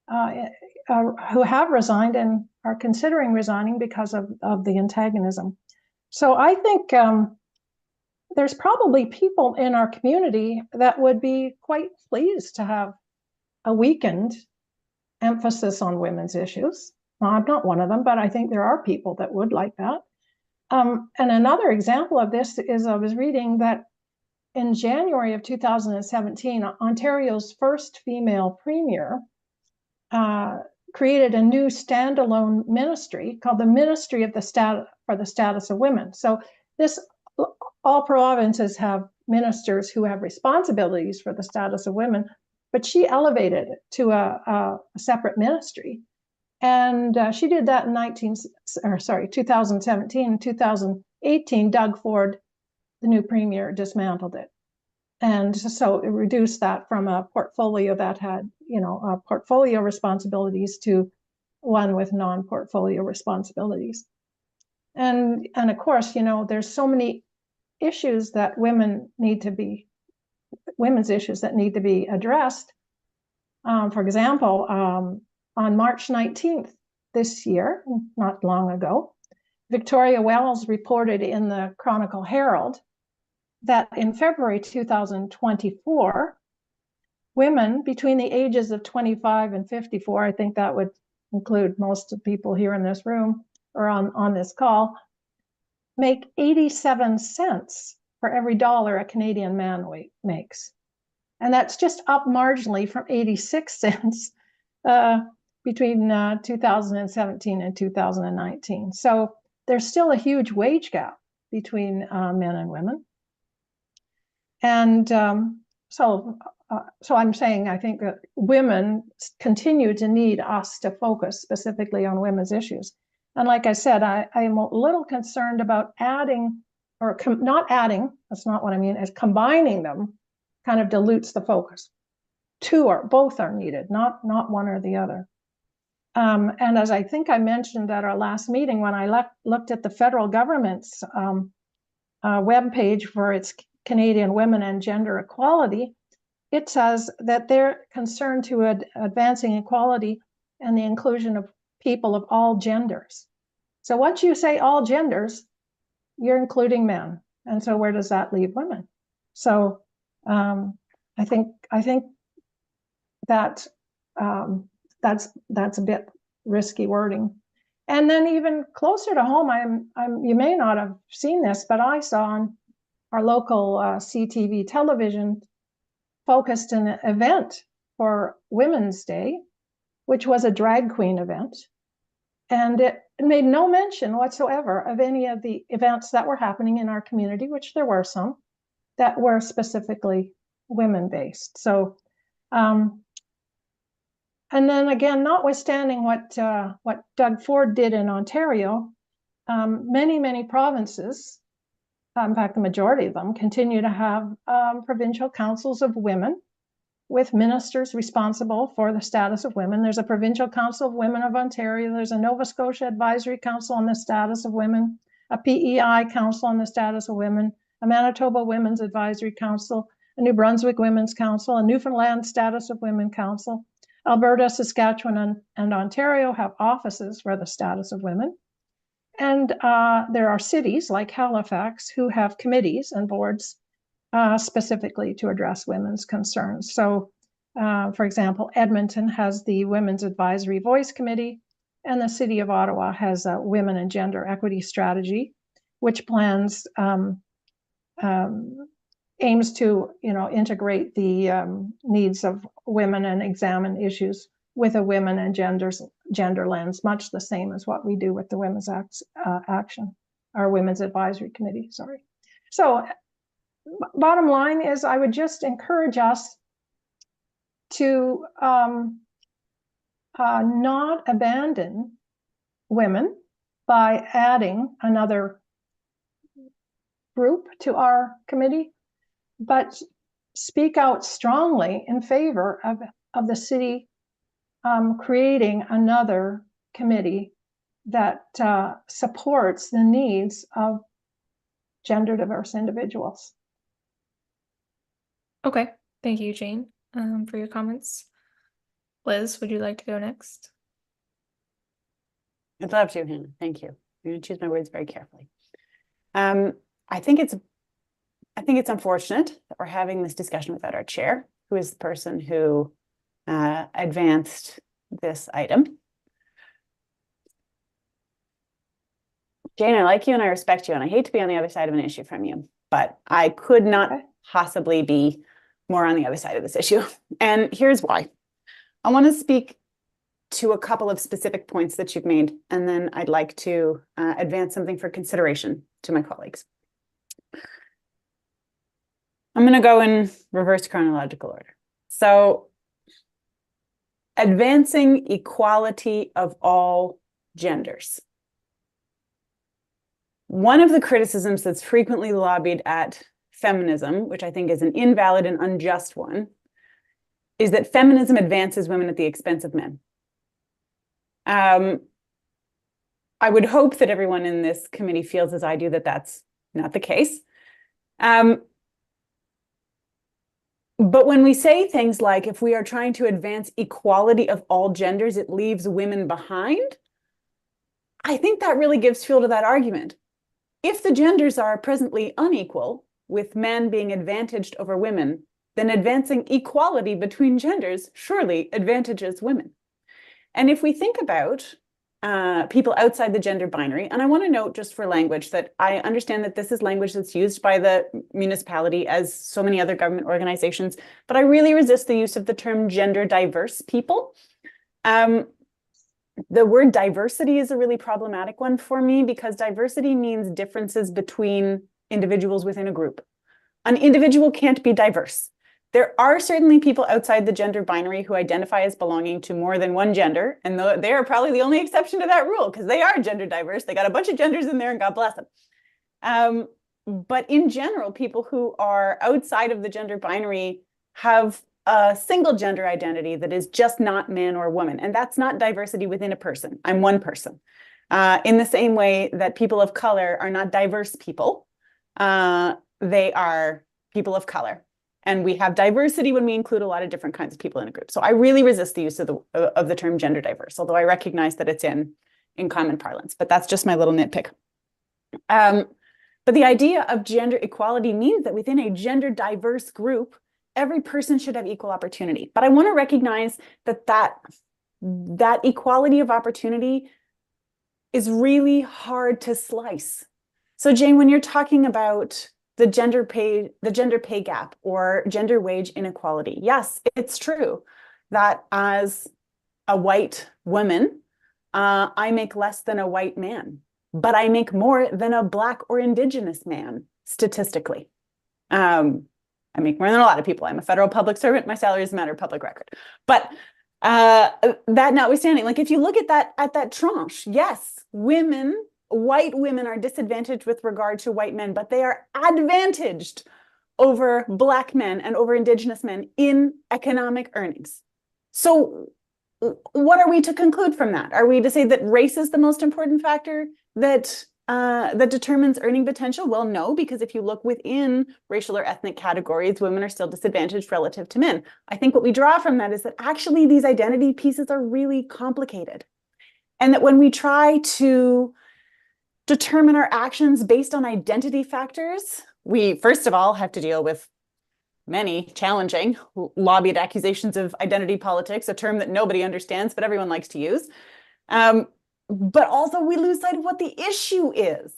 have resigned and are considering resigning because of the antagonism. So I think there's probably people in our community that would be quite pleased to have a weakened emphasis on women's issues. Now, I'm not one of them, but I think there are people that would like that. And another example of this is I was reading that in January of 2017, Ontario's first female premier created a new standalone ministry called the Ministry of for the Status of Women. So all provinces have ministers who have responsibilities for the status of women, but she elevated it to a separate ministry. And she did that in 2017. In 2018, Doug Ford, the new premier, dismantled it. And so it reduced that from a portfolio that had, portfolio responsibilities to one with non-portfolio responsibilities. And of course, there's so many issues that women's issues that need to be addressed. For example, on March 19th this year, not long ago, Victoria Wells reported in the Chronicle Herald that in February 2024, women between the ages of 25 and 54, I think that would include most of the people here in this room or on this call, make 87 cents for every dollar a Canadian man makes. And that's just up marginally from 86 cents between 2017 and 2019. So there's still a huge wage gap between men and women. And so I'm saying I think that women continue to need us to focus specifically on women's issues. And like I said, I am a little concerned about adding or not adding, that's not what I mean, as combining them kind of dilutes the focus. Both are needed, not one or the other. And as I think I mentioned at our last meeting, when I looked at the federal government's webpage for its Canadian Women and Gender Equality, it says that they're concerned to advancing equality and the inclusion of people of all genders. So once you say all genders, you're including men. And so where does that leave women? So I think that that's a bit risky wording. And then even closer to home, you may not have seen this, but I saw on our local CTV television focused an event for Women's Day, which was a drag queen event. And it made no mention whatsoever of any of the events that were happening in our community, which there were some, that were specifically women-based. So, and then again, notwithstanding what Doug Ford did in Ontario, many provinces, in fact, the majority of them, continue to have provincial councils of women with ministers responsible for the status of women. There's a Provincial Council of Women of Ontario. There's a Nova Scotia Advisory Council on the status of women, a PEI Council on the status of women, a Manitoba Women's Advisory Council, a New Brunswick Women's Council, a Newfoundland Status of Women Council. Alberta, Saskatchewan, and Ontario have offices for the status of women. And there are cities like Halifax who have committees and boards specifically to address women's concerns. So, for example, Edmonton has the Women's Advisory Voice Committee, and the City of Ottawa has a Women and Gender Equity Strategy, which plans aims to integrate the needs of women and examine issues with a women and gender lens, much the same as what we do with the Women's Action, our Women's Advisory Committee, sorry. So bottom line is I would just encourage us to not abandon women by adding another group to our committee, but speak out strongly in favor of the city creating another committee that supports the needs of gender diverse individuals. Okay, thank you, Jane, for your comments. Liz, would you like to go next? I'd love to, Hannah. Thank you. I'm going to choose my words very carefully. I think it's unfortunate that we're having this discussion without our chair, who is the person who advanced this item. Jane, I like you and I respect you, and I hate to be on the other side of an issue from you, but I could not possibly be more on the other side of this issue. And here's why. I want to speak to a couple of specific points that you've made, and then I'd like to advance something for consideration to my colleagues. I'm going to go in reverse chronological order. So, advancing equality of all genders. One of the criticisms that's frequently lobbied at feminism, which I think is an invalid and unjust one, is that feminism advances women at the expense of men. I would hope that everyone in this committee feels as I do that that's not the case. But when we say things like, if we are trying to advance equality of all genders, it leaves women behind, I think that really gives fuel to that argument. If the genders are presently unequal, with men being advantaged over women, then advancing equality between genders surely advantages women. And if we think about people outside the gender binary, and I want to note just for language that I understand that this is language that's used by the municipality as so many other government organizations, but I really resist the use of the term gender diverse people. The word diversity is a really problematic one for me because diversity means differences between individuals within a group. An individual can't be diverse. There are certainly people outside the gender binary who identify as belonging to more than one gender, and they are probably the only exception to that rule because they are gender diverse. They got a bunch of genders in there and God bless them. But in general, people who are outside of the gender binary have a single gender identity that is just not man or woman, and that's not diversity within a person. I'm one person. In the same way that people of color are not diverse people, they are people of color. And we have diversity when we include a lot of different kinds of people in a group. So I really resist the use of the term gender diverse, although I recognize that it's in common parlance, but that's just my little nitpick. But the idea of gender equality means that within a gender diverse group, every person should have equal opportunity. But I want to recognize that equality of opportunity is really hard to slice. So Jane, when you're talking about the gender pay gap or gender wage inequality, yes, it's true that as a white woman, I make less than a white man, but I make more than a Black or Indigenous man statistically. I make more than a lot of people. I'm a federal public servant. My salary is a matter of public record. But that notwithstanding, like if you look at that tranche, yes, white women are disadvantaged with regard to white men, but they are advantaged over Black men and over Indigenous men in economic earnings. So what are we to conclude from that? Are we to say that race is the most important factor that determines earning potential? Well, no, because if you look within racial or ethnic categories, women are still disadvantaged relative to men. I think what we draw from that is that actually these identity pieces are really complicated. And that when we try to determine our actions based on identity factors, we first of all have to deal with many challenging lobbied accusations of identity politics, a term that nobody understands, but everyone likes to use. But also we lose sight of what the issue is.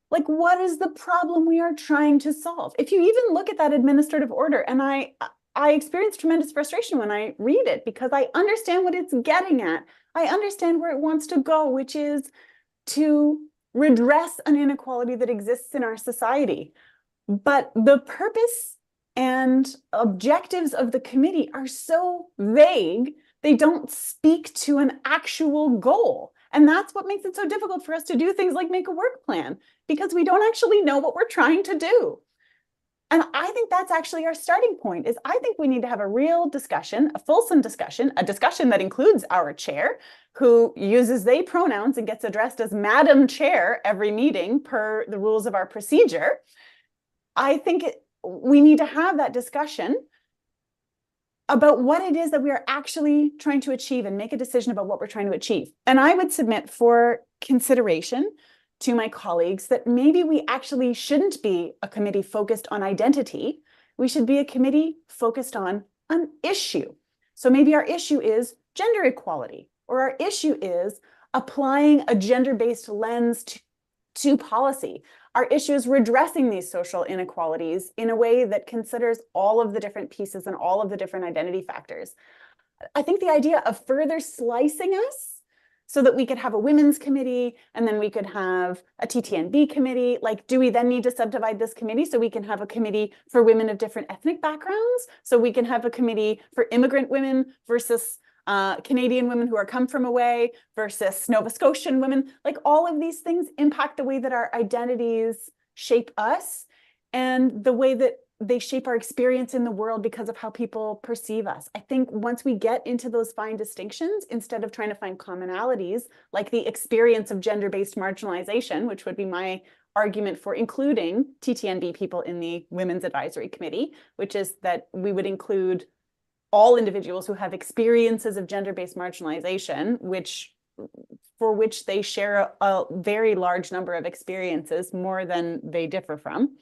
Like, what is the problem we are trying to solve? If you even look at that administrative order, and I experience tremendous frustration when I read it because I understand what it's getting at. I understand where it wants to go, which is to redress an inequality that exists in our society. But the purpose and objectives of the committee are so vague, they don't speak to an actual goal. And that's what makes it so difficult for us to do things like make a work plan, because we don't actually know what we're trying to do. And I think that's actually our starting point, is I think we need to have a real discussion, a fulsome discussion, a discussion that includes our chair, who uses they pronouns and gets addressed as Madam Chair every meeting per the rules of our procedure. I think we need to have that discussion about what it is that we are actually trying to achieve and make a decision about what we're trying to achieve. And I would submit for consideration to my colleagues that maybe we actually shouldn't be a committee focused on identity. We should be a committee focused on an issue. So maybe our issue is gender equality, or our issue is applying a gender-based lens to policy. Our issue is redressing these social inequalities in a way that considers all of the different pieces and all of the different identity factors. I think the idea of further slicing us so that we could have a women's committee and then we could have a TTNB committee, like, do we then need to subdivide this committee so we can have a committee for women of different ethnic backgrounds? So we can have a committee for immigrant women versus Canadian women who are come from away versus Nova Scotian women. Like, all of these things impact the way that our identities shape us and the way that they shape our experience in the world because of how people perceive us. I think once we get into those fine distinctions, instead of trying to find commonalities, like the experience of gender-based marginalization, which would be my argument for including TTNB people in the Women's Advisory Committee, which is that we would include all individuals who have experiences of gender-based marginalization, for which they share a very large number of experiences, more than they differ from.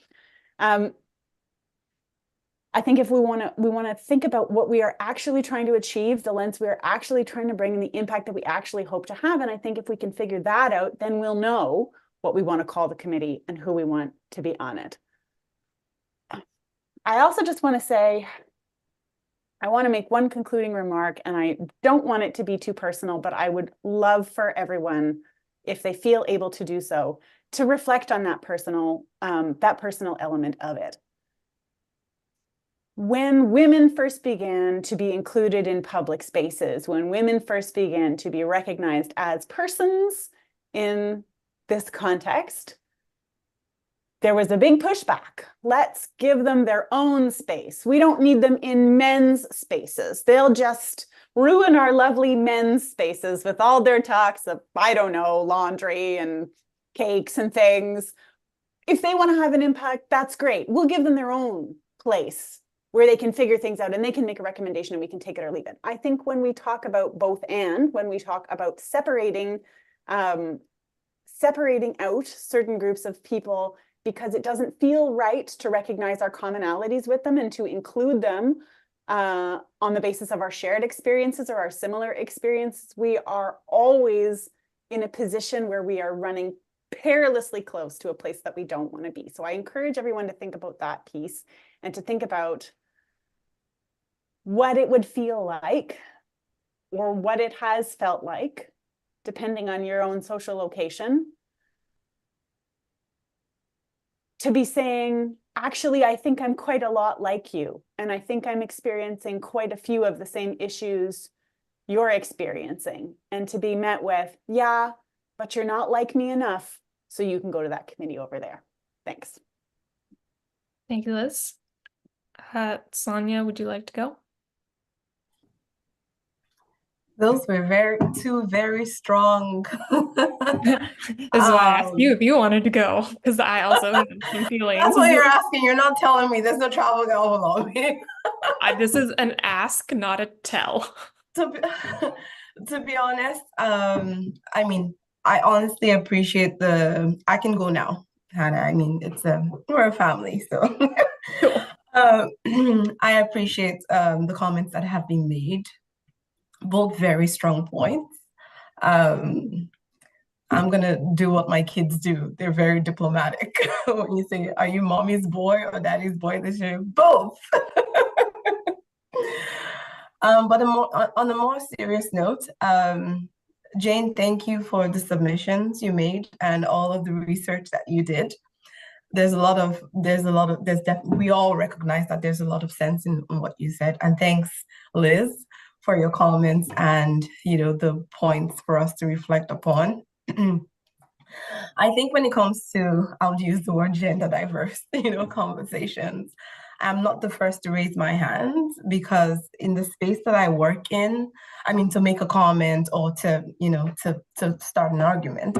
I think if we want to think about what we are actually trying to achieve, the lens we are actually trying to bring, and the impact that we actually hope to have. And I think if we can figure that out, then we'll know what we want to call the committee and who we want to be on it. I also just want to say, I want to make one concluding remark, and I don't want it to be too personal, but I would love for everyone, if they feel able to do so, to reflect on that personal element of it. When women first began to be included in public spaces, when women first began to be recognized as persons in this context, there was a big pushback. Let's give them their own space. We don't need them in men's spaces. They'll just ruin our lovely men's spaces with all their talks of, I don't know, laundry and cakes and things. If they want to have an impact, that's great. We'll give them their own place where they can figure things out and they can make a recommendation and we can take it or leave it. I think when we talk about both and, when we talk about separating out certain groups of people because it doesn't feel right to recognize our commonalities with them and to include them on the basis of our shared experiences or our similar experiences, we are always in a position where we are running perilously close to a place that we don't want to be. So I encourage everyone to think about that piece and to think about what it would feel like or what it has felt like, depending on your own social location, to be saying, actually, I think I'm quite a lot like you, and I think I'm experiencing quite a few of the same issues you're experiencing, and to be met with, yeah, but you're not like me enough, so you can go to that committee over there. Thanks. Thank you, Liz. Sonia, would you like to go? Those were two very strong. This is why I asked you if you wanted to go, because I also have some feelings. That's what you're asking. You're not telling me. There's no travel go along me. This is an ask, not a tell. To be honest, I mean, I honestly appreciate I can go now, Hannah. I mean, we're a family, so I appreciate the comments that have been made. Both very strong points. I'm gonna do what my kids do. They're very diplomatic. When you say, "Are you mommy's boy or daddy's boy?" They say both. But on a more serious note, Jane, thank you for the submissions you made and all of the research that you did. We all recognize that there's a lot of sense in what you said. And thanks, Liz, for your comments and the points for us to reflect upon. I think when it comes to, I'll use the word gender diverse, conversations, I'm not the first to raise my hand, because in the space that I work in, I mean, to make a comment or to start an argument,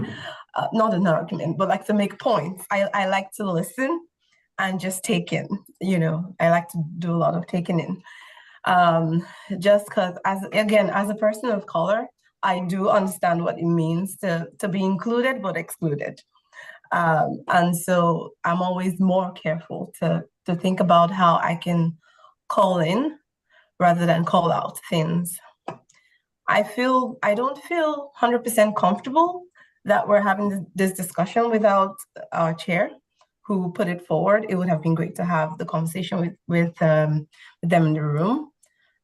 not an argument, but like to make points, I like to listen and just take in, I like to do a lot of taking in. Just because as a person of color, I do understand what it means to be included but excluded. And so I'm always more careful to think about how I can call in rather than call out things. I don't feel 100% comfortable that we're having this discussion without our chair who put it forward. It would have been great to have the conversation with them in the room.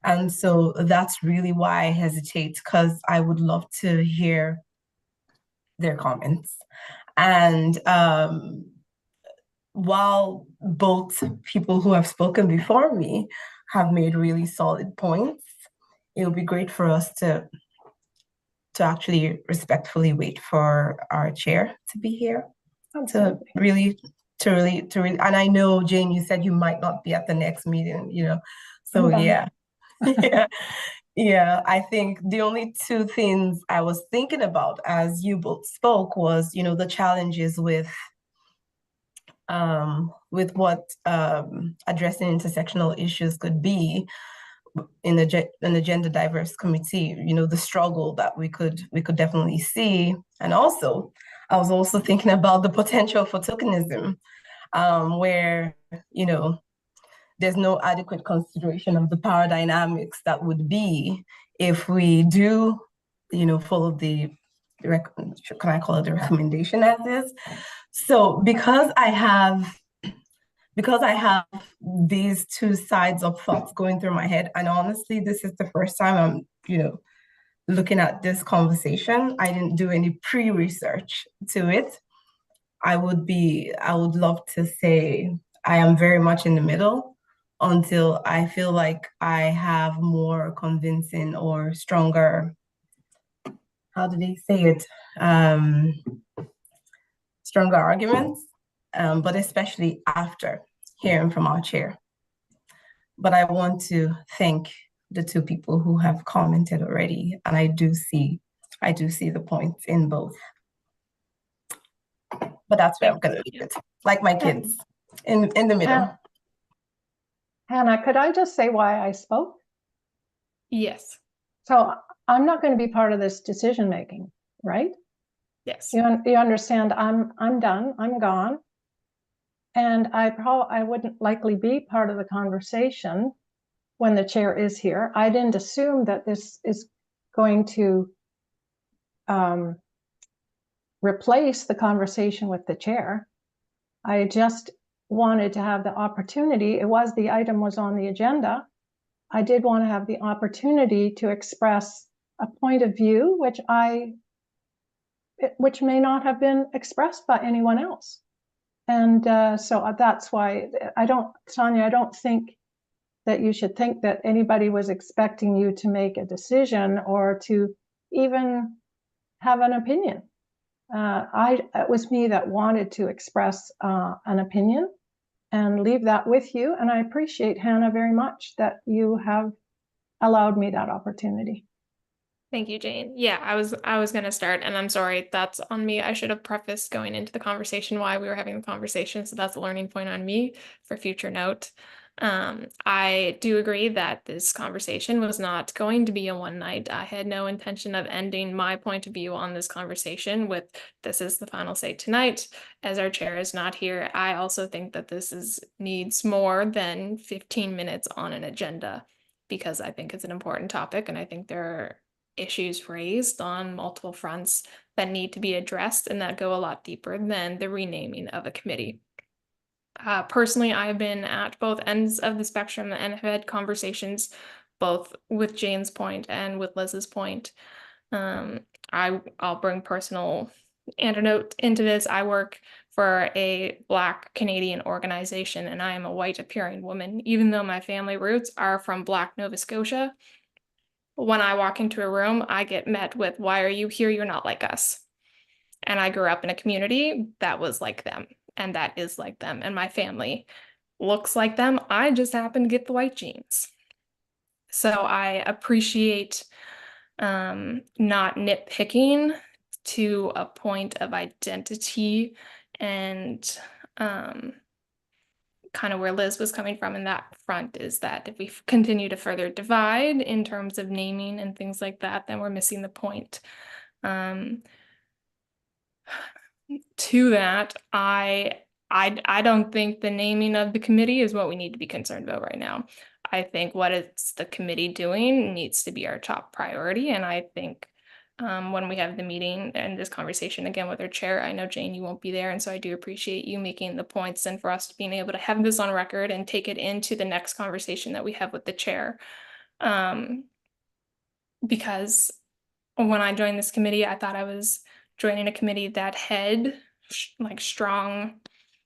And so that's really why I hesitate, because I would love to hear their comments. And while both people who have spoken before me have made really solid points, it would be great for us to actually respectfully wait for our chair to be here. To really, and I know, Jane, you said you might not be at the next meeting, so yeah. Yeah, I think the only two things I was thinking about as you both spoke was, the challenges with what addressing intersectional issues could be in the gender diverse committee, the struggle that we could definitely see. And also, I was also thinking about the potential for tokenism, where, there's no adequate consideration of the power dynamics that would be if we do, follow the can I call it the recommendation as is? So because I have these two sides of thoughts going through my head, and honestly, this is the first time I'm, looking at this conversation. I didn't do any pre-research to it. I would love to say I am very much in the middle until I feel like I have more convincing or stronger, how do they say it? Stronger arguments, but especially after hearing from our chair. But I want to thank the two people who have commented already, and I do see the points in both. But that's where I'm going to leave it, like my kids, in the middle. Hannah, could I just say why I spoke? Yes. So I'm not going to be part of this decision making, right? Yes. You understand? I'm done. I'm gone, and I wouldn't likely be part of the conversation when the chair is here. I didn't assume that this is going to replace the conversation with the chair. I just wanted to have the opportunity. The item was on the agenda. I did want to have the opportunity to express a point of view, which may not have been expressed by anyone else. And so that's why Sonia, I don't think that you should think that anybody was expecting you to make a decision or to even have an opinion. It was me that wanted to express an opinion and leave that with you. And I appreciate, Hannah, very much that you have allowed me that opportunity. Thank you, Jane. Yeah, I was gonna start, and I'm sorry, that's on me. I should have prefaced going into the conversation why we were having the conversation, so that's a learning point on me for future note. I do agree that this conversation was not going to be a one night. I had no intention of ending my point of view on this conversation with this is the final say tonight, as our chair is not here. I also think that this needs more than 15 minutes on an agenda, because I think it's an important topic, and I think there are issues raised on multiple fronts that need to be addressed and that go a lot deeper than the renaming of a committee. Personally, I've been at both ends of the spectrum and have had conversations both with Jane's point and with Liz's point. I'll bring personal anecdote into this. I work for a Black Canadian organization, and I am a white appearing woman, even though my family roots are from Black Nova Scotia. When I walk into a room, I get met with, "Why are you here? You're not like us." And I grew up in a community that was like them, and that is like them, and my family looks like them. I just happen to get the white genes. So I appreciate not nitpicking to a point of identity, and kind of where Liz was coming from in that front is that if we continue to further divide in terms of naming and things like that, then we're missing the point. To that, I don't think the naming of the committee is what we need to be concerned about right now. I think what is the committee doing needs to be our top priority, and I think when we have the meeting and this conversation again with our chair, I know Jane, you won't be there, and so I do appreciate you making the points and for us being able to have this on record and take it into the next conversation that we have with the chair. Because when I joined this committee, I thought I was joining a committee that had like strong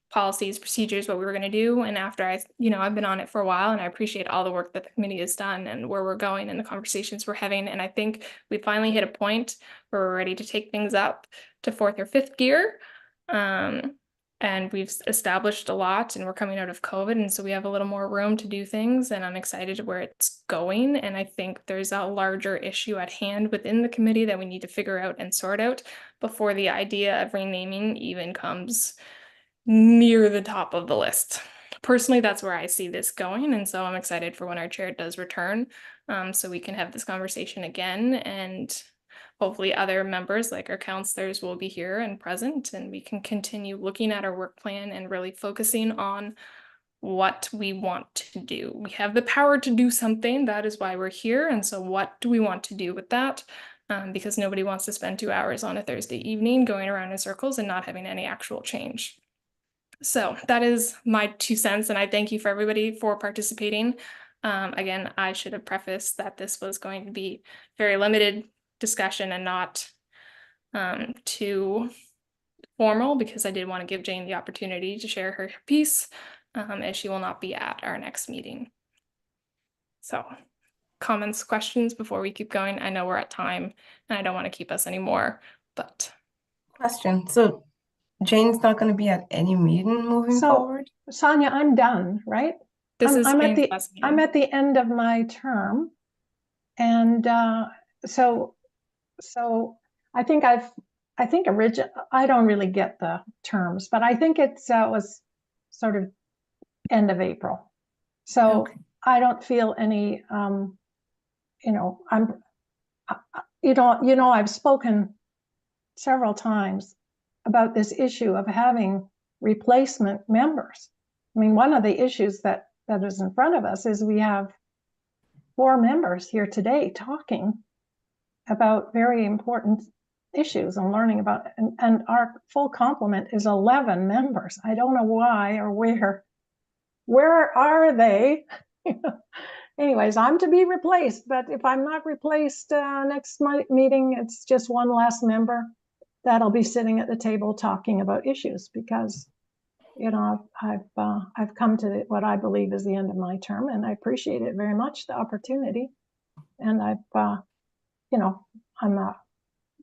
policies, procedures, what we were going to do. And after I've been on it for a while, and I appreciate all the work that the committee has done and where we're going and the conversations we're having. And I think we finally hit a point where we're ready to take things up to 4th or 5th gear. And we've established a lot, and we're coming out of COVID. And so we have a little more room to do things, and I'm excited where it's going. And I think there's a larger issue at hand within the committee that we need to figure out and sort out before the idea of renaming even comes near the top of the list. Personally, that's where I see this going, and so I'm excited for when our chair does return, so we can have this conversation again, and hopefully other members like our counselors will be here and present, and we can continue looking at our work plan and really focusing on what we want to do. We have the power to do something. That is why we're here. And so what do we want to do with that? Because nobody wants to spend 2 hours on a Thursday evening going around in circles and not having any actual change. So that is my 2 cents, and I thank you for everybody for participating. Again, I should have prefaced that this was going to be very limited discussion and not too formal, because I did want to give Jane the opportunity to share her piece, as she will not be at our next meeting. So comments, questions before we keep going? I know we're at time and I don't want to keep us anymore, but. Question. So Jane's not going to be at any meeting moving So, forward? Sonia, I'm done, right? This is I'm at Jane's the last I'm meeting. at the end of my term, and so I think I don't really get the terms, but I think it was sort of end of April. So Okay. I don't feel any I've spoken several times about this issue of having replacement members. I mean, one of the issues that is in front of us is we have 4 members here today talking about very important issues and learning about, and our full complement is 11 members. I don't know why or where are they? Anyways, I'm to be replaced, but if I'm not replaced next meeting, it's just one last member that'll be sitting at the table talking about issues, because I've come to what I believe is the end of my term, and I appreciate it very much, the opportunity. And I'm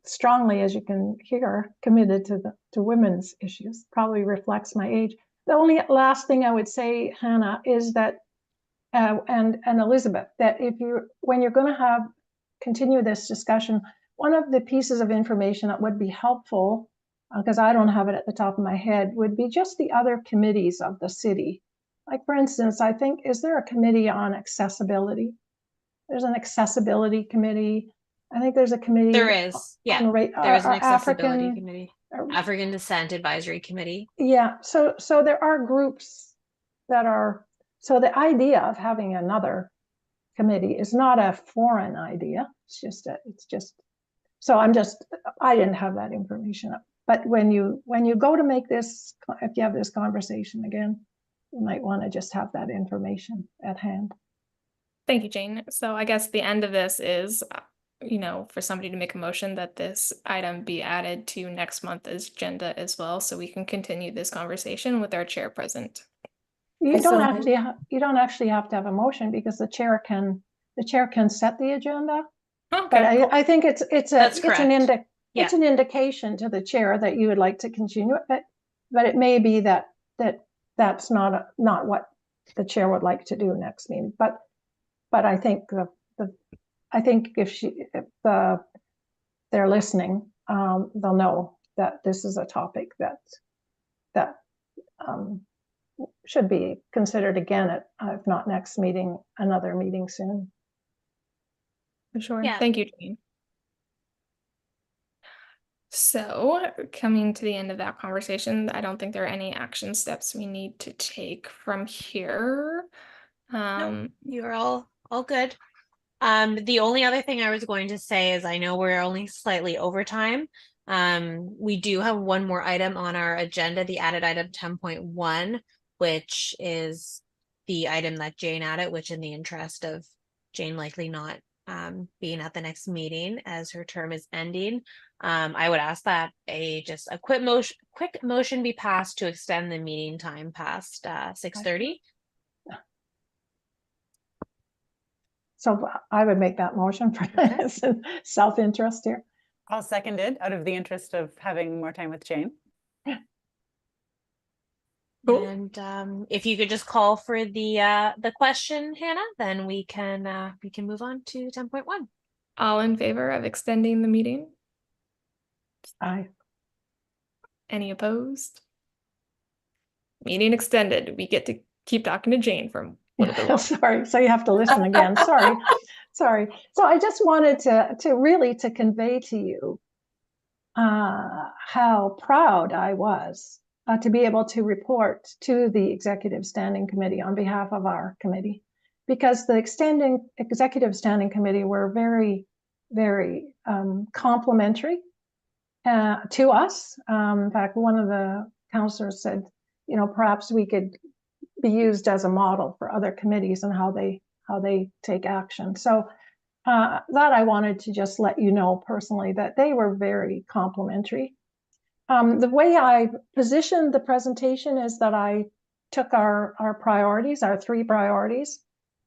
strongly, as you can hear, committed to women's issues. Probably reflects my age. The only last thing I would say, Hannah, is that and Elizabeth, that when you're going to continue this discussion, one of the pieces of information that would be helpful, because I don't have it at the top of my head, would be just the other committees of the city. Like, for instance, I think, is there a committee on accessibility? There's an accessibility committee. I think there's a committee. There is, yeah. There is an accessibility committee, African Descent Advisory Committee. Yeah, so there are groups that are. So the idea of having another committee is not a foreign idea. It's just. So I didn't have that information. But when you go to make this, if you have this conversation again, you might want to just have that information at hand. Thank you, Jane. So I guess the end of this is, for somebody to make a motion that this item be added to next month's agenda as well, so we can continue this conversation with our chair present. You don't actually have to have a motion, because the chair can set the agenda. Okay, but cool. I think it's an indication to the chair that you would like to continue it, but it may be that's not what the chair would like to do next meeting. But I think if they're listening, they'll know that this is a topic that should be considered again at, if not next meeting, another meeting soon. For sure. Yeah. Thank you, Jane. So coming to the end of that conversation, I don't think there are any action steps we need to take from here. You're all good. The only other thing I was going to say is, I know we're only slightly over time. We do have one more item on our agenda, the added item 10.1, which is the item that Jane added, which, in the interest of Jane likely not being at the next meeting as her term is ending, I would ask that just a quick motion be passed to extend the meeting time past 6:30. So I would make that motion for self-interest here. I'll second it, out of the interest of having more time with Jane. Cool. And if you could just call for the question, Hannah, then we can move on to 10.1. All in favor of extending the meeting? Aye. Any opposed? Meeting extended. We get to keep talking to Jane for a little bit longer. Sorry, so you have to listen again. Sorry. So I just wanted to really convey to you how proud I was to be able to report to the Executive Standing Committee on behalf of our committee, because the Executive Standing Committee were very, very complimentary to us. In fact, one of the councillors said, you know, perhaps we could be used as a model for other committees and how they take action. So that I wanted to just let you know personally that they were very complimentary. The way I positioned the presentation is that I took our priorities, our 3 priorities,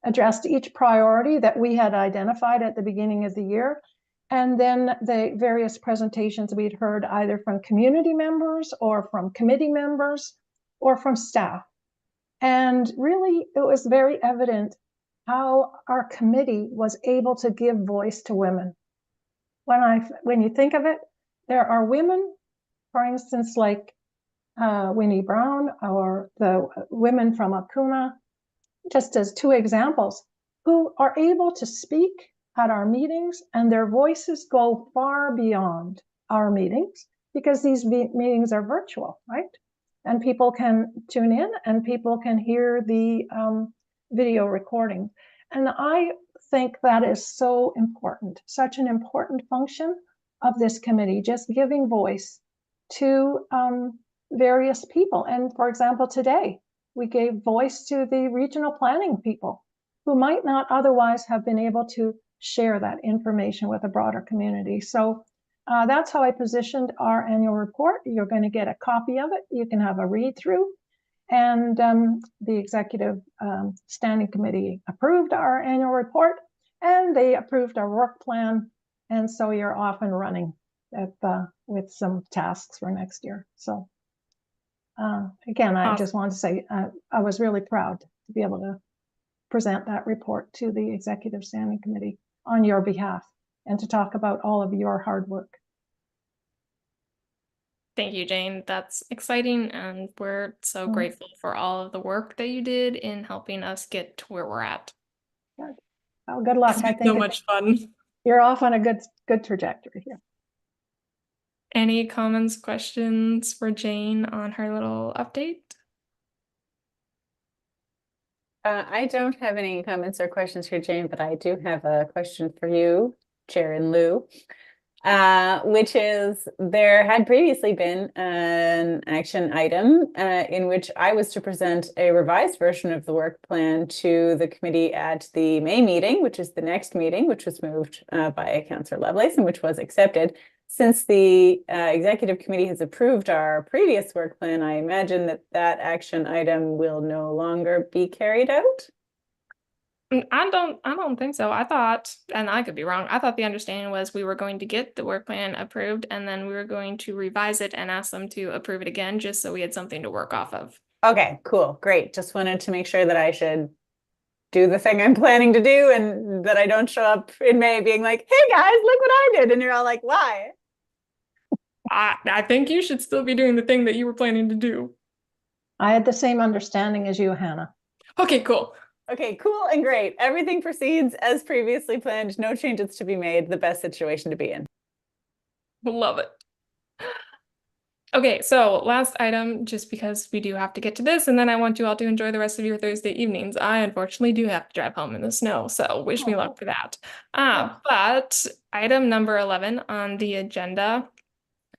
addressed each priority that we had identified at the beginning of the year, and then the various presentations we'd heard either from community members or from committee members or from staff. And really, it was very evident how our committee was able to give voice to women. When you think of it, there are women, for instance, like Winnie Brown or the women from Akuna, just as 2 examples, who are able to speak at our meetings, and their voices go far beyond our meetings because these meetings are virtual, right? And people can tune in and people can hear the video recording. And I think that is so important, such an important function of this committee, just giving voice to various people. And for example, today, we gave voice to the regional planning people who might not otherwise have been able to share that information with a broader community. So that's how I positioned our annual report. You're going to get a copy of it. You can have a read through. And the Executive Standing Committee approved our annual report, and they approved our work plan. And so you're off and running with some tasks for next year. So again, I just want to say I was really proud to be able to present that report to the Executive Standing Committee on your behalf and to talk about all of your hard work. Thank you, Jane. That's exciting, and we're so grateful for all of the work that you did in helping us get to where we're at. Good. Well, good luck. It's been so much fun. You're off on a good trajectory here. Any comments, questions for Jane on her little update? I don't have any comments or questions for Jane, but I do have a question for you, Chair in lieu, which is there had previously been an action item in which I was to present a revised version of the work plan to the committee at the May meeting, which is the next meeting, which was moved by Councillor Lovelace and which was accepted. Since the executive committee has approved our previous work plan, I imagine that action item will no longer be carried out. I don't think so. I thought, and I could be wrong, I thought the understanding was we were going to get the work plan approved and then we were going to revise it and ask them to approve it again, just so we had something to work off of. Okay, cool, great. Just wanted to make sure that I should do the thing I'm planning to do and that I don't show up in May being like, hey guys, look what I did. And you're all like, why? I think you should still be doing the thing that you were planning to do. I had the same understanding as you, Hannah. Okay, cool. Okay, cool and great. Everything proceeds as previously planned. No changes to be made. The best situation to be in. Love it. Okay, so last item, just because we do have to get to this, and then I want you all to enjoy the rest of your Thursday evenings. I unfortunately do have to drive home in the snow, so wish me luck for that. But item number 11 on the agenda,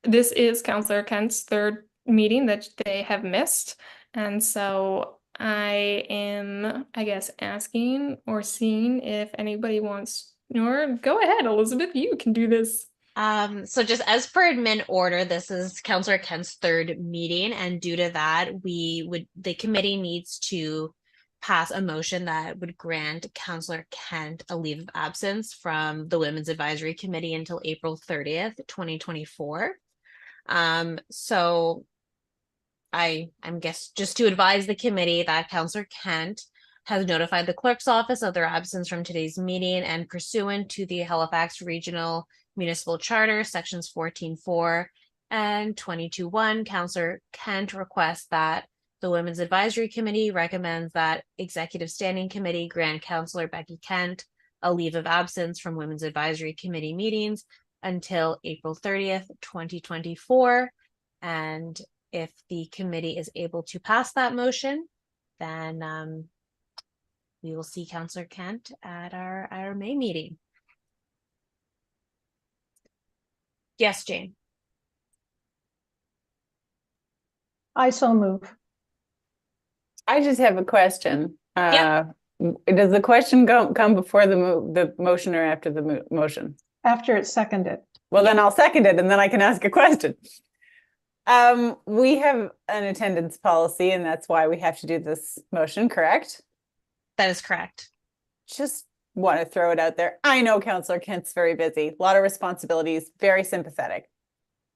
this is Councillor Kent's 3rd meeting that they have missed. And so I am, I guess, asking or seeing if anybody wants, or go ahead, Elizabeth, you can do this. So just as per admin order, this is Councillor Kent's 3rd meeting, and due to that, the committee needs to pass a motion that would grant Councillor Kent a leave of absence from the Women's Advisory Committee until April 30th, 2024. So I'm guess just to advise the committee that Councillor Kent has notified the clerk's office of their absence from today's meeting, and pursuant to the Halifax Regional Municipal Charter, sections 14.4 and 22.1, Councillor Kent requests that the Women's Advisory Committee recommends that Executive Standing Committee grant Councillor Becky Kent a leave of absence from Women's Advisory Committee meetings until April 30th, 2024. And if the committee is able to pass that motion, then we will see Councillor Kent at our May meeting. Yes, Jane. I so move. I just have a question. Yeah. Does the question come before the motion or after the motion? After it's seconded. Well, then I'll second it and then I can ask a question. We have an attendance policy and that's why we have to do this motion, correct? That is correct. Just want to throw it out there. I know Councillor Kent's very busy, a lot of responsibilities, very sympathetic.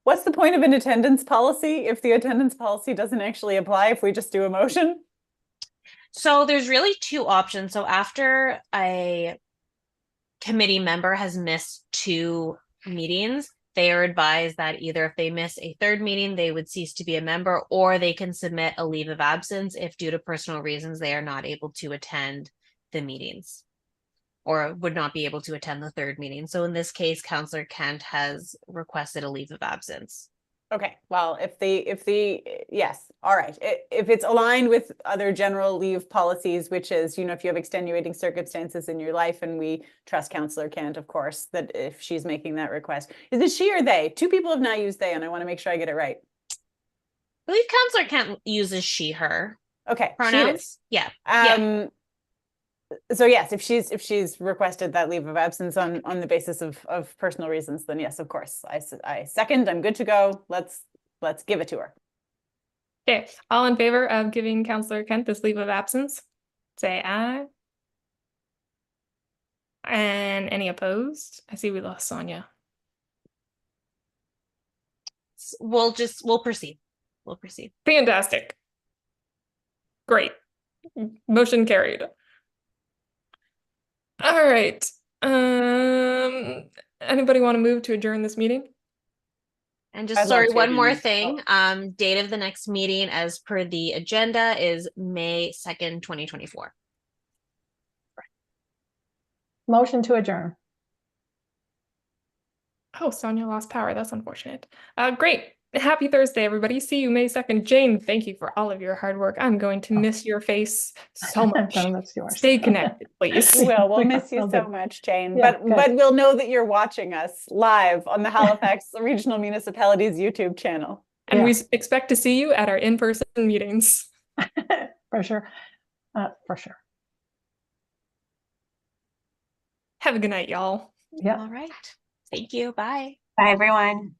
What's the point of an attendance policy if the attendance policy doesn't actually apply if we just do a motion? So there's really two options. So after a committee member has missed 2 meetings, they are advised that either if they miss a 3rd meeting, they would cease to be a member, or they can submit a leave of absence if due to personal reasons they are not able to attend the meetings or would not be able to attend the 3rd meeting. So in this case, Councillor Kent has requested a leave of absence. Okay, well, yes, all right. If it's aligned with other general leave policies, which is, you know, if you have extenuating circumstances in your life, and we trust Councillor Kent, of course, that if she's making that request, is it she or they? 2 people have now used they, and I want to make sure I get it right. I believe Councillor Kent uses she, her Okay, pronouns. Yeah. So yes, if she's requested that leave of absence on the basis of personal reasons, then yes, of course, I second. I'm good to go. Let's give it to her. Okay, all in favor of giving Councillor Kent this leave of absence, say aye. And any opposed? I see we lost Sonia. We'll proceed. We'll proceed. Fantastic. Great. Motion carried. All right. Anybody want to move to adjourn this meeting? And just I'd love sorry, to one more adjourn. thing. Date of the next meeting as per the agenda is May 2nd, 2024. Motion to adjourn. Oh, Sonia lost power. That's unfortunate. Great. Happy Thursday, everybody. See you May 2nd. Jane, thank you for all of your hard work. I'm going to miss your face so much. That's yours. Stay connected, please. We'll miss you Will so do. much, Jane. Yeah, but good. we'll know that you're watching us live on the Halifax Regional Municipalities YouTube channel. And we Yeah. expect to see you at our in-person meetings. For sure. For sure. Have a good night, y'all. Yeah. All right. Thank you. Bye. Bye, everyone.